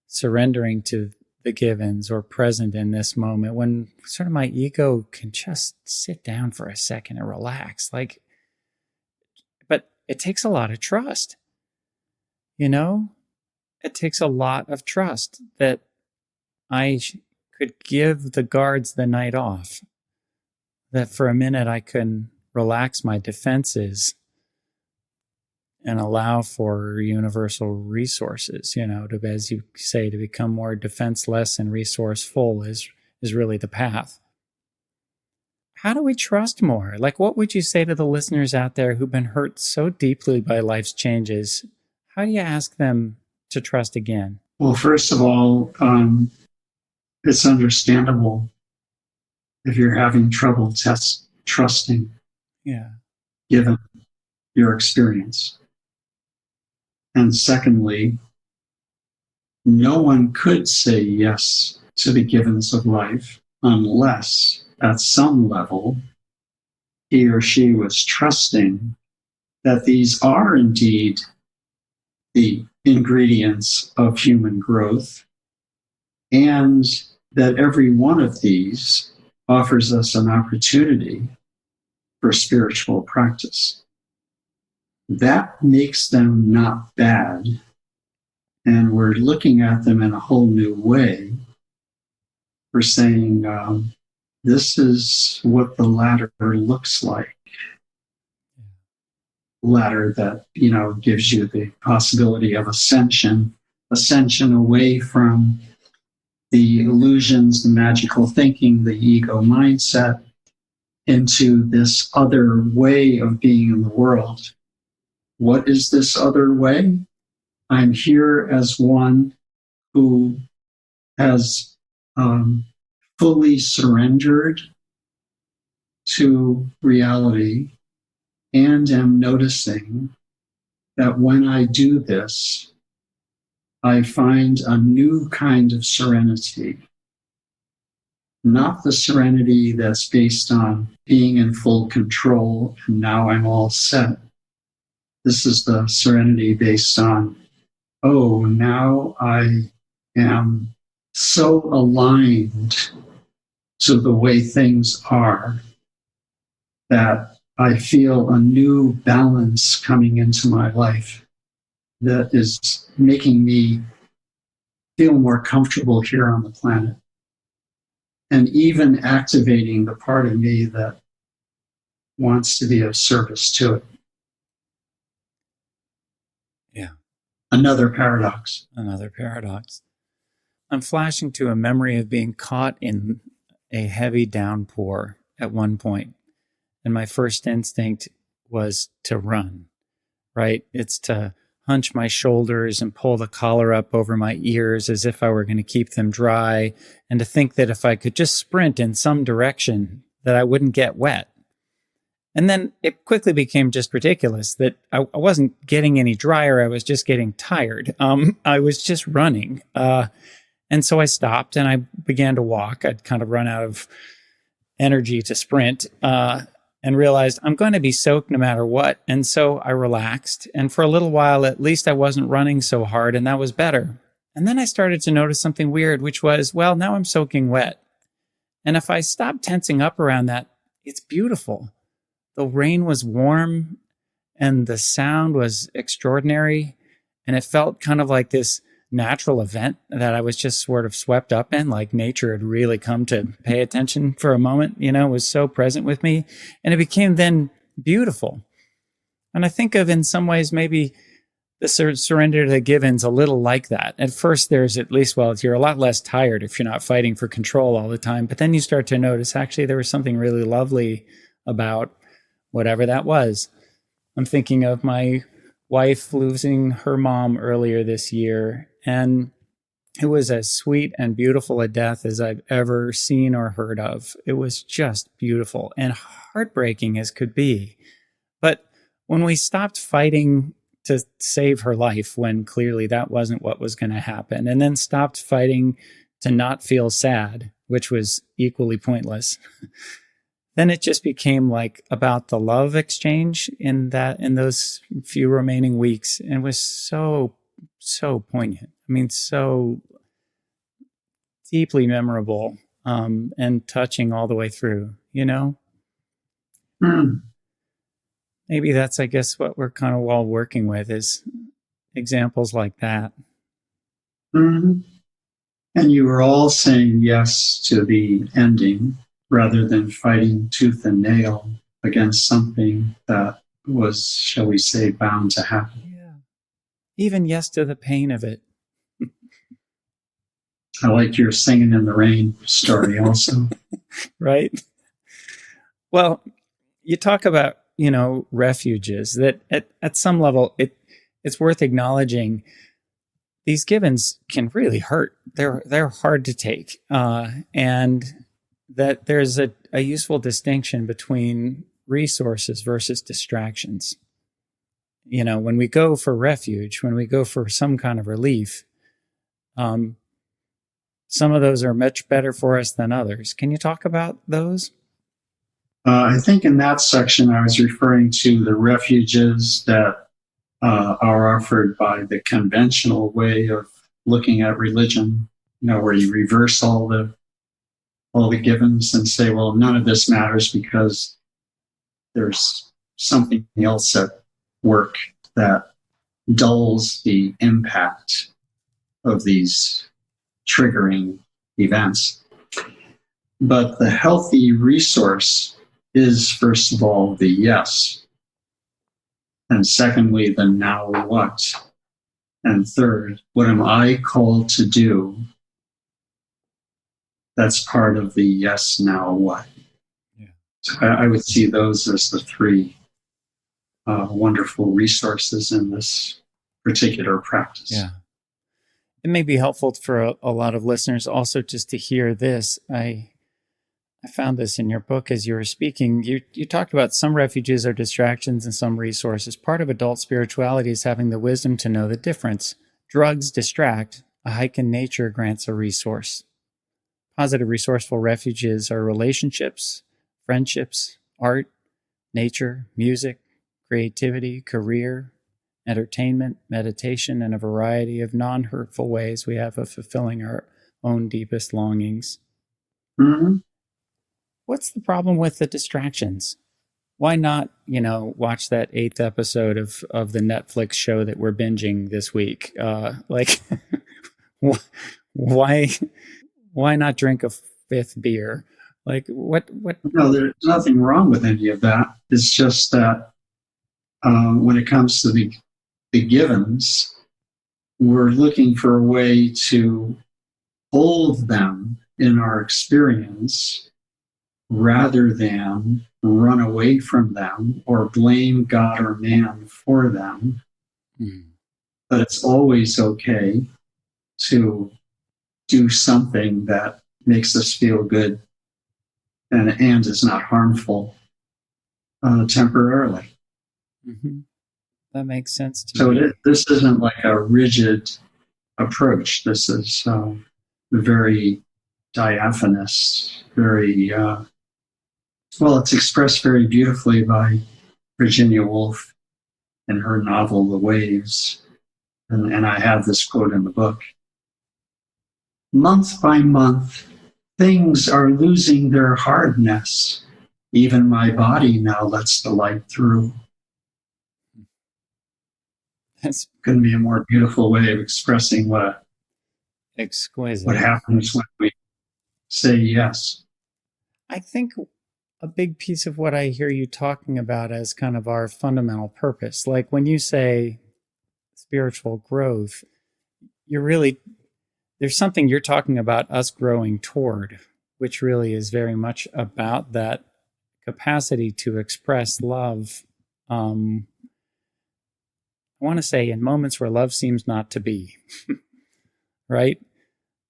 surrendering to the givens or present in this moment, when sort of my ego can just sit down for a second and relax. But it takes a lot of trust. It takes a lot of trust that I could give the guards the night off, that for a minute I can relax my defenses and allow for universal resources, to, as you say, to become more defenseless and resourceful is really the path. How do we trust more? Like, what would you say to the listeners out there who've been hurt so deeply by life's changes? How do you ask them to trust again? Well, first of all, it's understandable if you're having trouble trusting, given your experience. And secondly, no one could say yes to the givens of life unless at some level he or she was trusting that these are indeed the ingredients of human growth, and that every one of these offers us an opportunity for spiritual practice. That makes them not bad, and we're looking at them in a whole new way. We're saying, this is what the ladder looks like. Ladder that, gives you the possibility of ascension away from the illusions, the magical thinking, the ego mindset, into this other way of being in the world. What is this other way? I'm here as one who has fully surrendered to reality, and am noticing that when I do this, I find a new kind of serenity. Not the serenity that's based on being in full control and now I'm all set. This is the serenity based on, oh, now I am so aligned to the way things are that I feel a new balance coming into my life that is making me feel more comfortable here on the planet, and even activating the part of me that wants to be of service to it. Yeah. Another paradox. I'm flashing to a memory of being caught in a heavy downpour at one point, and my first instinct was to run, right? It's to hunch my shoulders and pull the collar up over my ears as if I were going to keep them dry, and to think that if I could just sprint in some direction, that I wouldn't get wet. And then it quickly became just ridiculous that I wasn't getting any drier. I was just getting tired. I was just running. And so I stopped and I began to walk. I'd kind of run out of energy to sprint, and realized I'm going to be soaked no matter what. And so I relaxed. And for a little while, at least I wasn't running so hard, and that was better. And then I started to notice something weird, which was, well, now I'm soaking wet. And if I stop tensing up around that, it's beautiful. The rain was warm and the sound was extraordinary. And it felt kind of like this natural event that I was just sort of swept up in, like nature had really come to pay attention for a moment, was so present with me. And it became then beautiful. And I think of, in some ways, maybe the surrender to the given's a little like that. At first, there's at least, well, you're a lot less tired if you're not fighting for control all the time. But then you start to notice, actually, there was something really lovely about whatever that was. I'm thinking of my wife losing her mom earlier this year, and it was as sweet and beautiful a death as I've ever seen or heard of. It was just beautiful and heartbreaking as could be. But when we stopped fighting to save her life, when clearly that wasn't what was going to happen, and then stopped fighting to not feel sad, which was equally pointless, then it just became like about the love exchange in those few remaining weeks, and was so poignant. I mean, so deeply memorable, and touching all the way through, Maybe that's, I guess, what we're kind of all working with, is examples like that. Mm-hmm. And you were all saying yes to the ending, rather than fighting tooth and nail against something that was, shall we say, bound to happen. Yeah. Even yes to the pain of it. I like your singing in the rain story also. Right? Well, you talk about, refuges, that at some level, it's worth acknowledging these givens can really hurt. They're hard to take. And that there's a useful distinction between resources versus distractions. When we go for refuge, when we go for some kind of relief, some of those are much better for us than others. Can you talk about those? I think in that section, I was referring to the refuges that are offered by the conventional way of looking at religion, where you reverse all the givens and say, well, none of this matters because there's something else at work that dulls the impact of these triggering events. But the healthy resource is, first of all, the yes. And secondly, the now what. And third, what am I called to do? That's part of the yes, now what. Yeah. So I would see those as the three wonderful resources in this particular practice. Yeah. It may be helpful for a lot of listeners also just to hear this. I found this in your book as you were speaking. You talked about some refuges are distractions and some resources. Part of adult spirituality is having the wisdom to know the difference. Drugs distract. A hike in nature grants a resource. Positive resourceful refuges are relationships, friendships, art, nature, music, creativity, career, entertainment, meditation, and a variety of non-hurtful ways we have of fulfilling our own deepest longings. Mm-hmm. What's the problem with the distractions? Why not, watch that 8th episode of the Netflix show that we're binging this week? Why not drink a 5th beer? What? No, there's nothing wrong with any of that. It's just that when it comes to the givens, we're looking for a way to hold them in our experience rather than run away from them or blame God or man for them. But it's always okay to do something that makes us feel good and is not harmful temporarily. Mm-hmm. That makes sense to me. So this isn't like a rigid approach. This is very diaphanous, very, it's expressed very beautifully by Virginia Woolf in her novel, The Waves. And I have this quote in the book. Month by month, things are losing their hardness. Even my body now lets the light through. That's couldn't be a more beautiful way of expressing what exquisite. Happens when we say yes. I think a big piece of what I hear you talking about as kind of our fundamental purpose, like when you say spiritual growth, there's something you're talking about us growing toward, which really is very much about that capacity to express love. I want to say in moments where love seems not to be, right?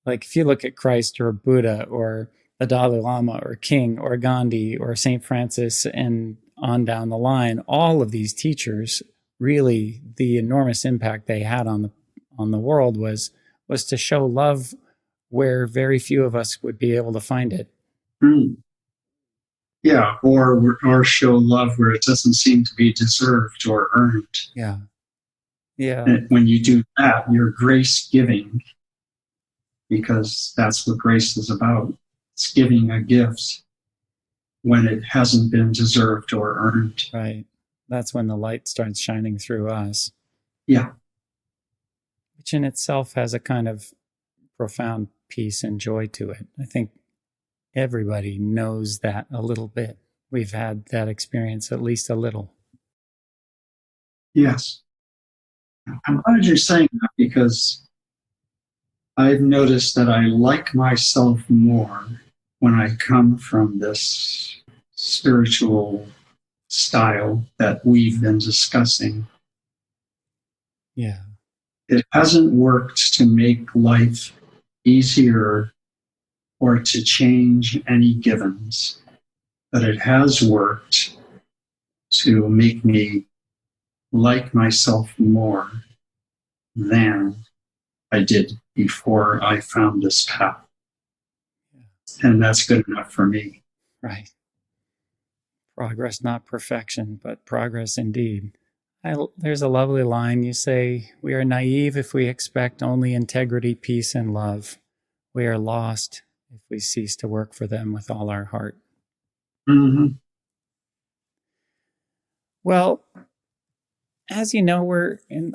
Like if you look at Christ or Buddha or the Dalai Lama or King or Gandhi or St. Francis and on down the line, all of these teachers, really the enormous impact they had on the world was to show love where very few of us would be able to find it. Yeah, or show love where it doesn't seem to be deserved or earned. Yeah. And when you do that, you're grace giving, because that's what grace is about. It's giving a gift when it hasn't been deserved or earned. Right. That's when the light starts shining through us. Yeah. Which in itself has a kind of profound peace and joy to it. I think everybody knows that a little bit. We've had that experience at least a little. Yes. I'm glad you're saying that, because I've noticed that I like myself more when I come from this spiritual style that we've been discussing. Yeah. It hasn't worked to make life easier or to change any givens, but it has worked to make me like myself more than I did before I found this path. and that's good enough for me. Right. Progress, not perfection, but progress indeed. There's a lovely line. You say, "We are naive if we expect only integrity, peace, and love. We are lost if we cease to work for them with all our heart." Mm-hmm. Well, as you know,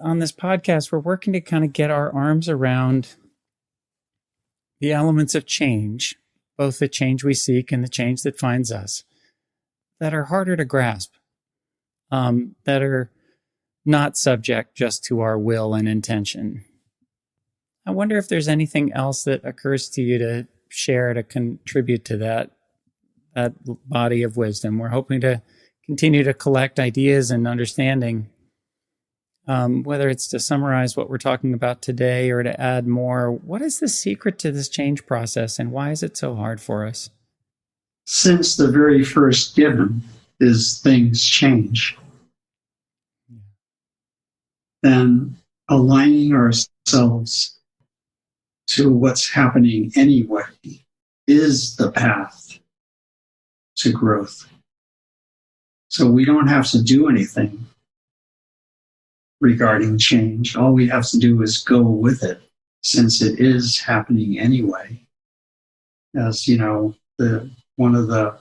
on this podcast, we're working to kind of get our arms around the elements of change, both the change we seek and the change that finds us, that are harder to grasp, that are not subject just to our will and intention. I wonder if there's anything else that occurs to you to share to contribute to that body of wisdom. We're hoping to continue to collect ideas and understanding, whether it's to summarize what we're talking about today or to add more. What is the secret to this change process, and why is it so hard for us? Since the very first given is things change, then aligning ourselves to what's happening anyway is the path to growth. So we don't have to do anything regarding change. All we have to do is go with it, since it is happening anyway. As you know, one of the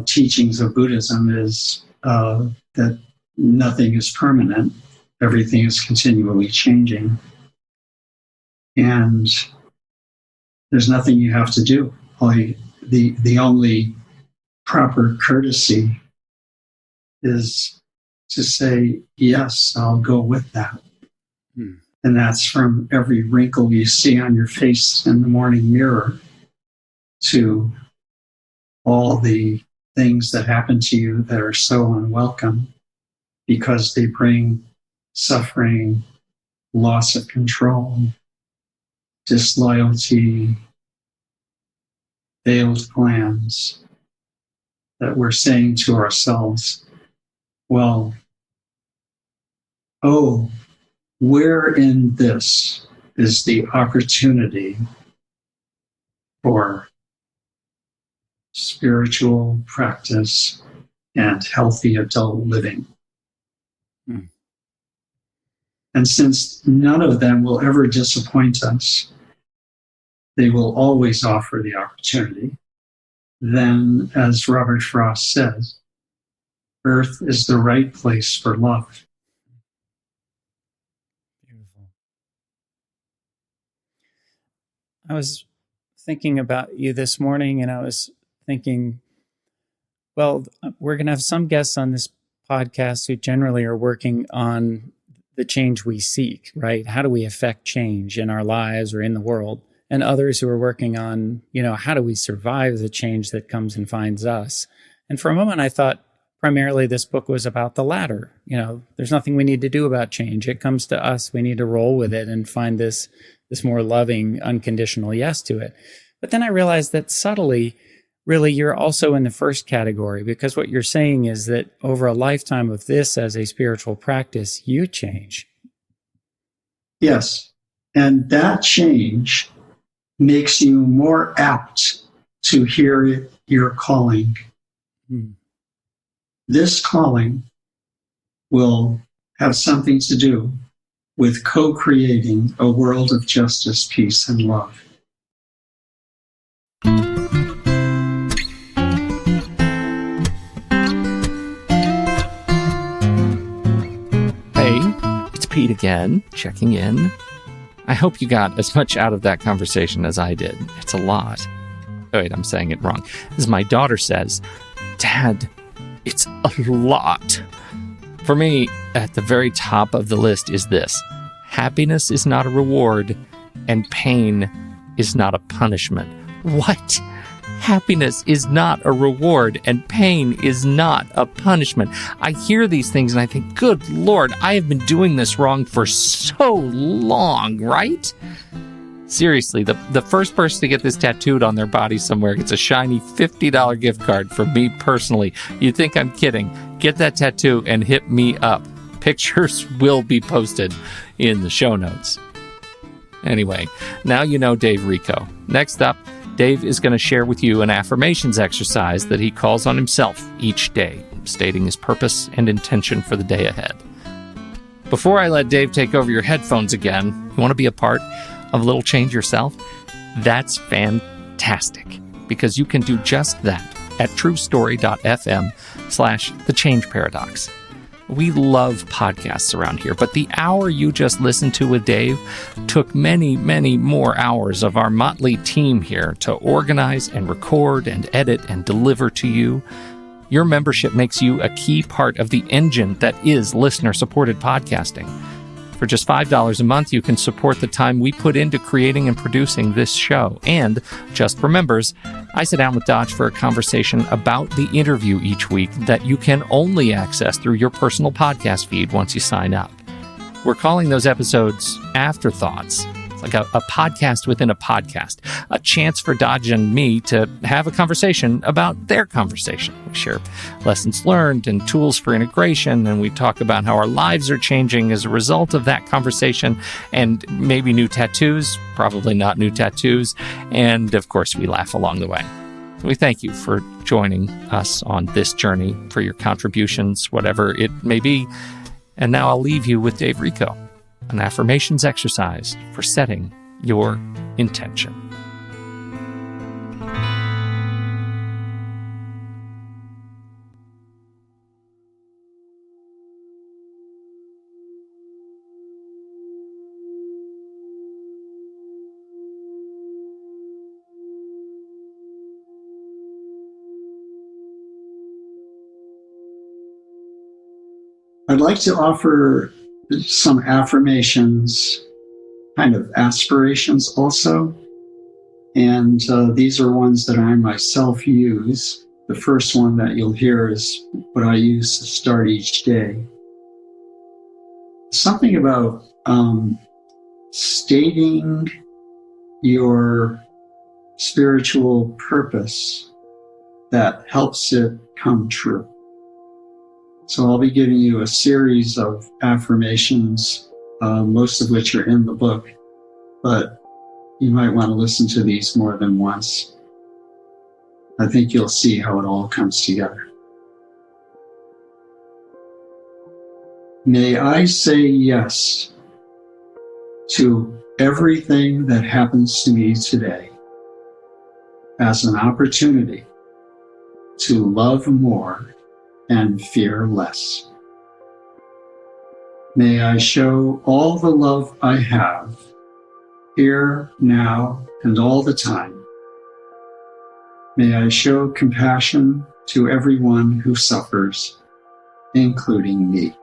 teachings of Buddhism is that nothing is permanent. Everything is continually changing. And there's nothing you have to do. The only proper courtesy is to say, yes, I'll go with that. And that's from every wrinkle you see on your face in the morning mirror to all the things that happen to you that are so unwelcome because they bring suffering, loss of control, disloyalty, failed plans, that we're saying to ourselves, well, where in this is the opportunity for spiritual practice and healthy adult living? And since none of them will ever disappoint us, they will always offer the opportunity. Then, as Robert Frost says, Earth is the right place for love. Beautiful. I was thinking about you this morning, and I was thinking, well, we're going to have some guests on this podcast who generally are working on the change we seek, right? How do we affect change in our lives or in the world? And others who are working on, how do we survive the change that comes and finds us? And for a moment, I thought primarily this book was about the latter. There's nothing we need to do about change. It comes to us. We need to roll with it and find this more loving, unconditional yes to it. But then I realized that subtly, really, you're also in the first category, because what you're saying is that over a lifetime of this as a spiritual practice, you change. Yes. And that change makes you more apt to hear your calling. This calling will have something to do with co-creating a world of justice, peace, and love. Hey, it's Pete again, checking in. I hope you got as much out of that conversation as I did. It's a lot. Oh, wait, I'm saying it wrong. As my daughter says, Dad, it's a lot. For me, at the very top of the list is this: happiness is not a reward, and pain is not a punishment. What? Happiness is not a reward, and pain is not a punishment. I hear these things and I think, good Lord, I have been doing this wrong for so long, right? Seriously, the first person to get this tattooed on their body somewhere gets a shiny $50 gift card from me personally. You think I'm kidding? Get that tattoo and hit me up. Pictures will be posted in the show notes. Anyway, now you know Dave Richo. Next up, Dave is going to share with you an affirmations exercise that he calls on himself each day, stating his purpose and intention for the day ahead. Before I let Dave take over your headphones again, you want to be a part of a little change yourself? That's fantastic, because you can do just that at truestory.fm/The Change Paradox. We love podcasts around here, but the hour you just listened to with Dave took many, many more hours of our motley team here to organize and record and edit and deliver to you. Your membership makes you a key part of the engine that is listener-supported podcasting. For just $5 a month, you can support the time we put into creating and producing this show. And just for members, I sit down with Dodge for a conversation about the interview each week that you can only access through your personal podcast feed once you sign up. We're calling those episodes Afterthoughts. It's like a podcast within a podcast, a chance for Dodge and me to have a conversation about their conversation. We share lessons learned and tools for integration, and we talk about how our lives are changing as a result of that conversation, and maybe new tattoos, probably not new tattoos, and of course we laugh along the way. We thank you for joining us on this journey, for your contributions, whatever it may be. And now I'll leave you with Dave Richo, an affirmations exercise for setting your intention. I'd like to offer some affirmations, kind of aspirations also. And these are ones that I myself use. The first one that you'll hear is what I use to start each day. Something about stating your spiritual purpose that helps it come true. So I'll be giving you a series of affirmations, most of which are in the book, but you might want to listen to these more than once. I think you'll see how it all comes together. May I say yes to everything that happens to me today as an opportunity to love more and fear less. May I show all the love I have, here, now, and all the time. May I show compassion to everyone who suffers, including me.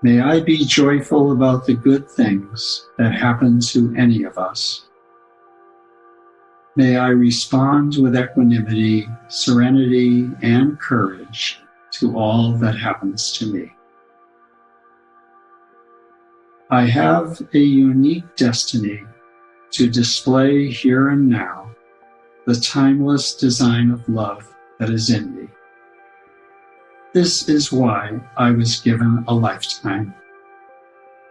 May I be joyful about the good things that happen to any of us. May I respond with equanimity, serenity, and courage to all that happens to me. I have a unique destiny to display here and now the timeless design of love that is in me. This is why I was given a lifetime.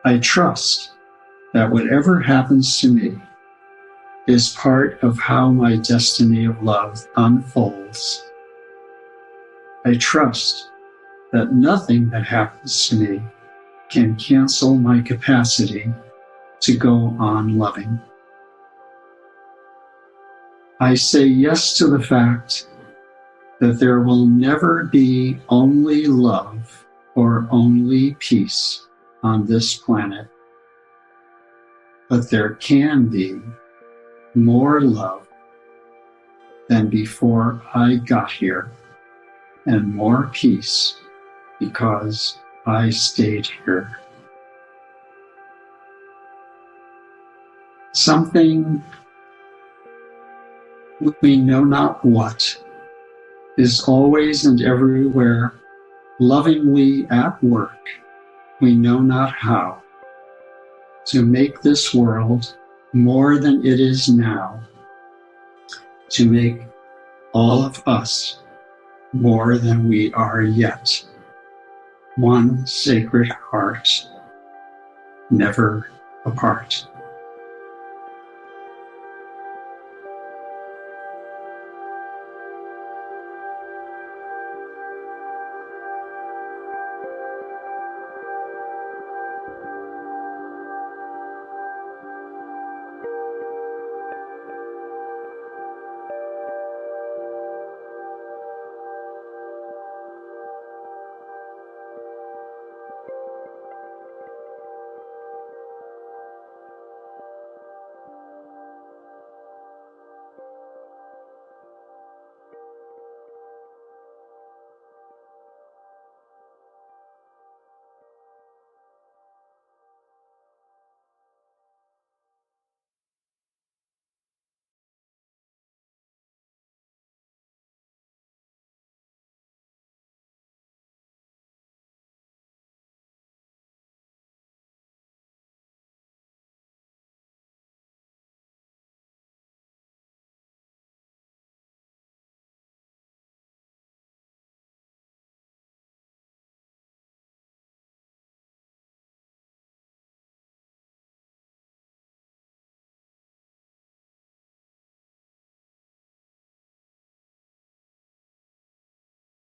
I trust that whatever happens to me is part of how my destiny of love unfolds. I trust that nothing that happens to me can cancel my capacity to go on loving. I say yes to the fact that there will never be only love or only peace on this planet, but there can be more love than before I got here, and more peace because I stayed here. Something we know not what is always and everywhere lovingly at work, we know not how, to make this world more than it is now, to make all of us more than we are yet. One sacred heart, never apart.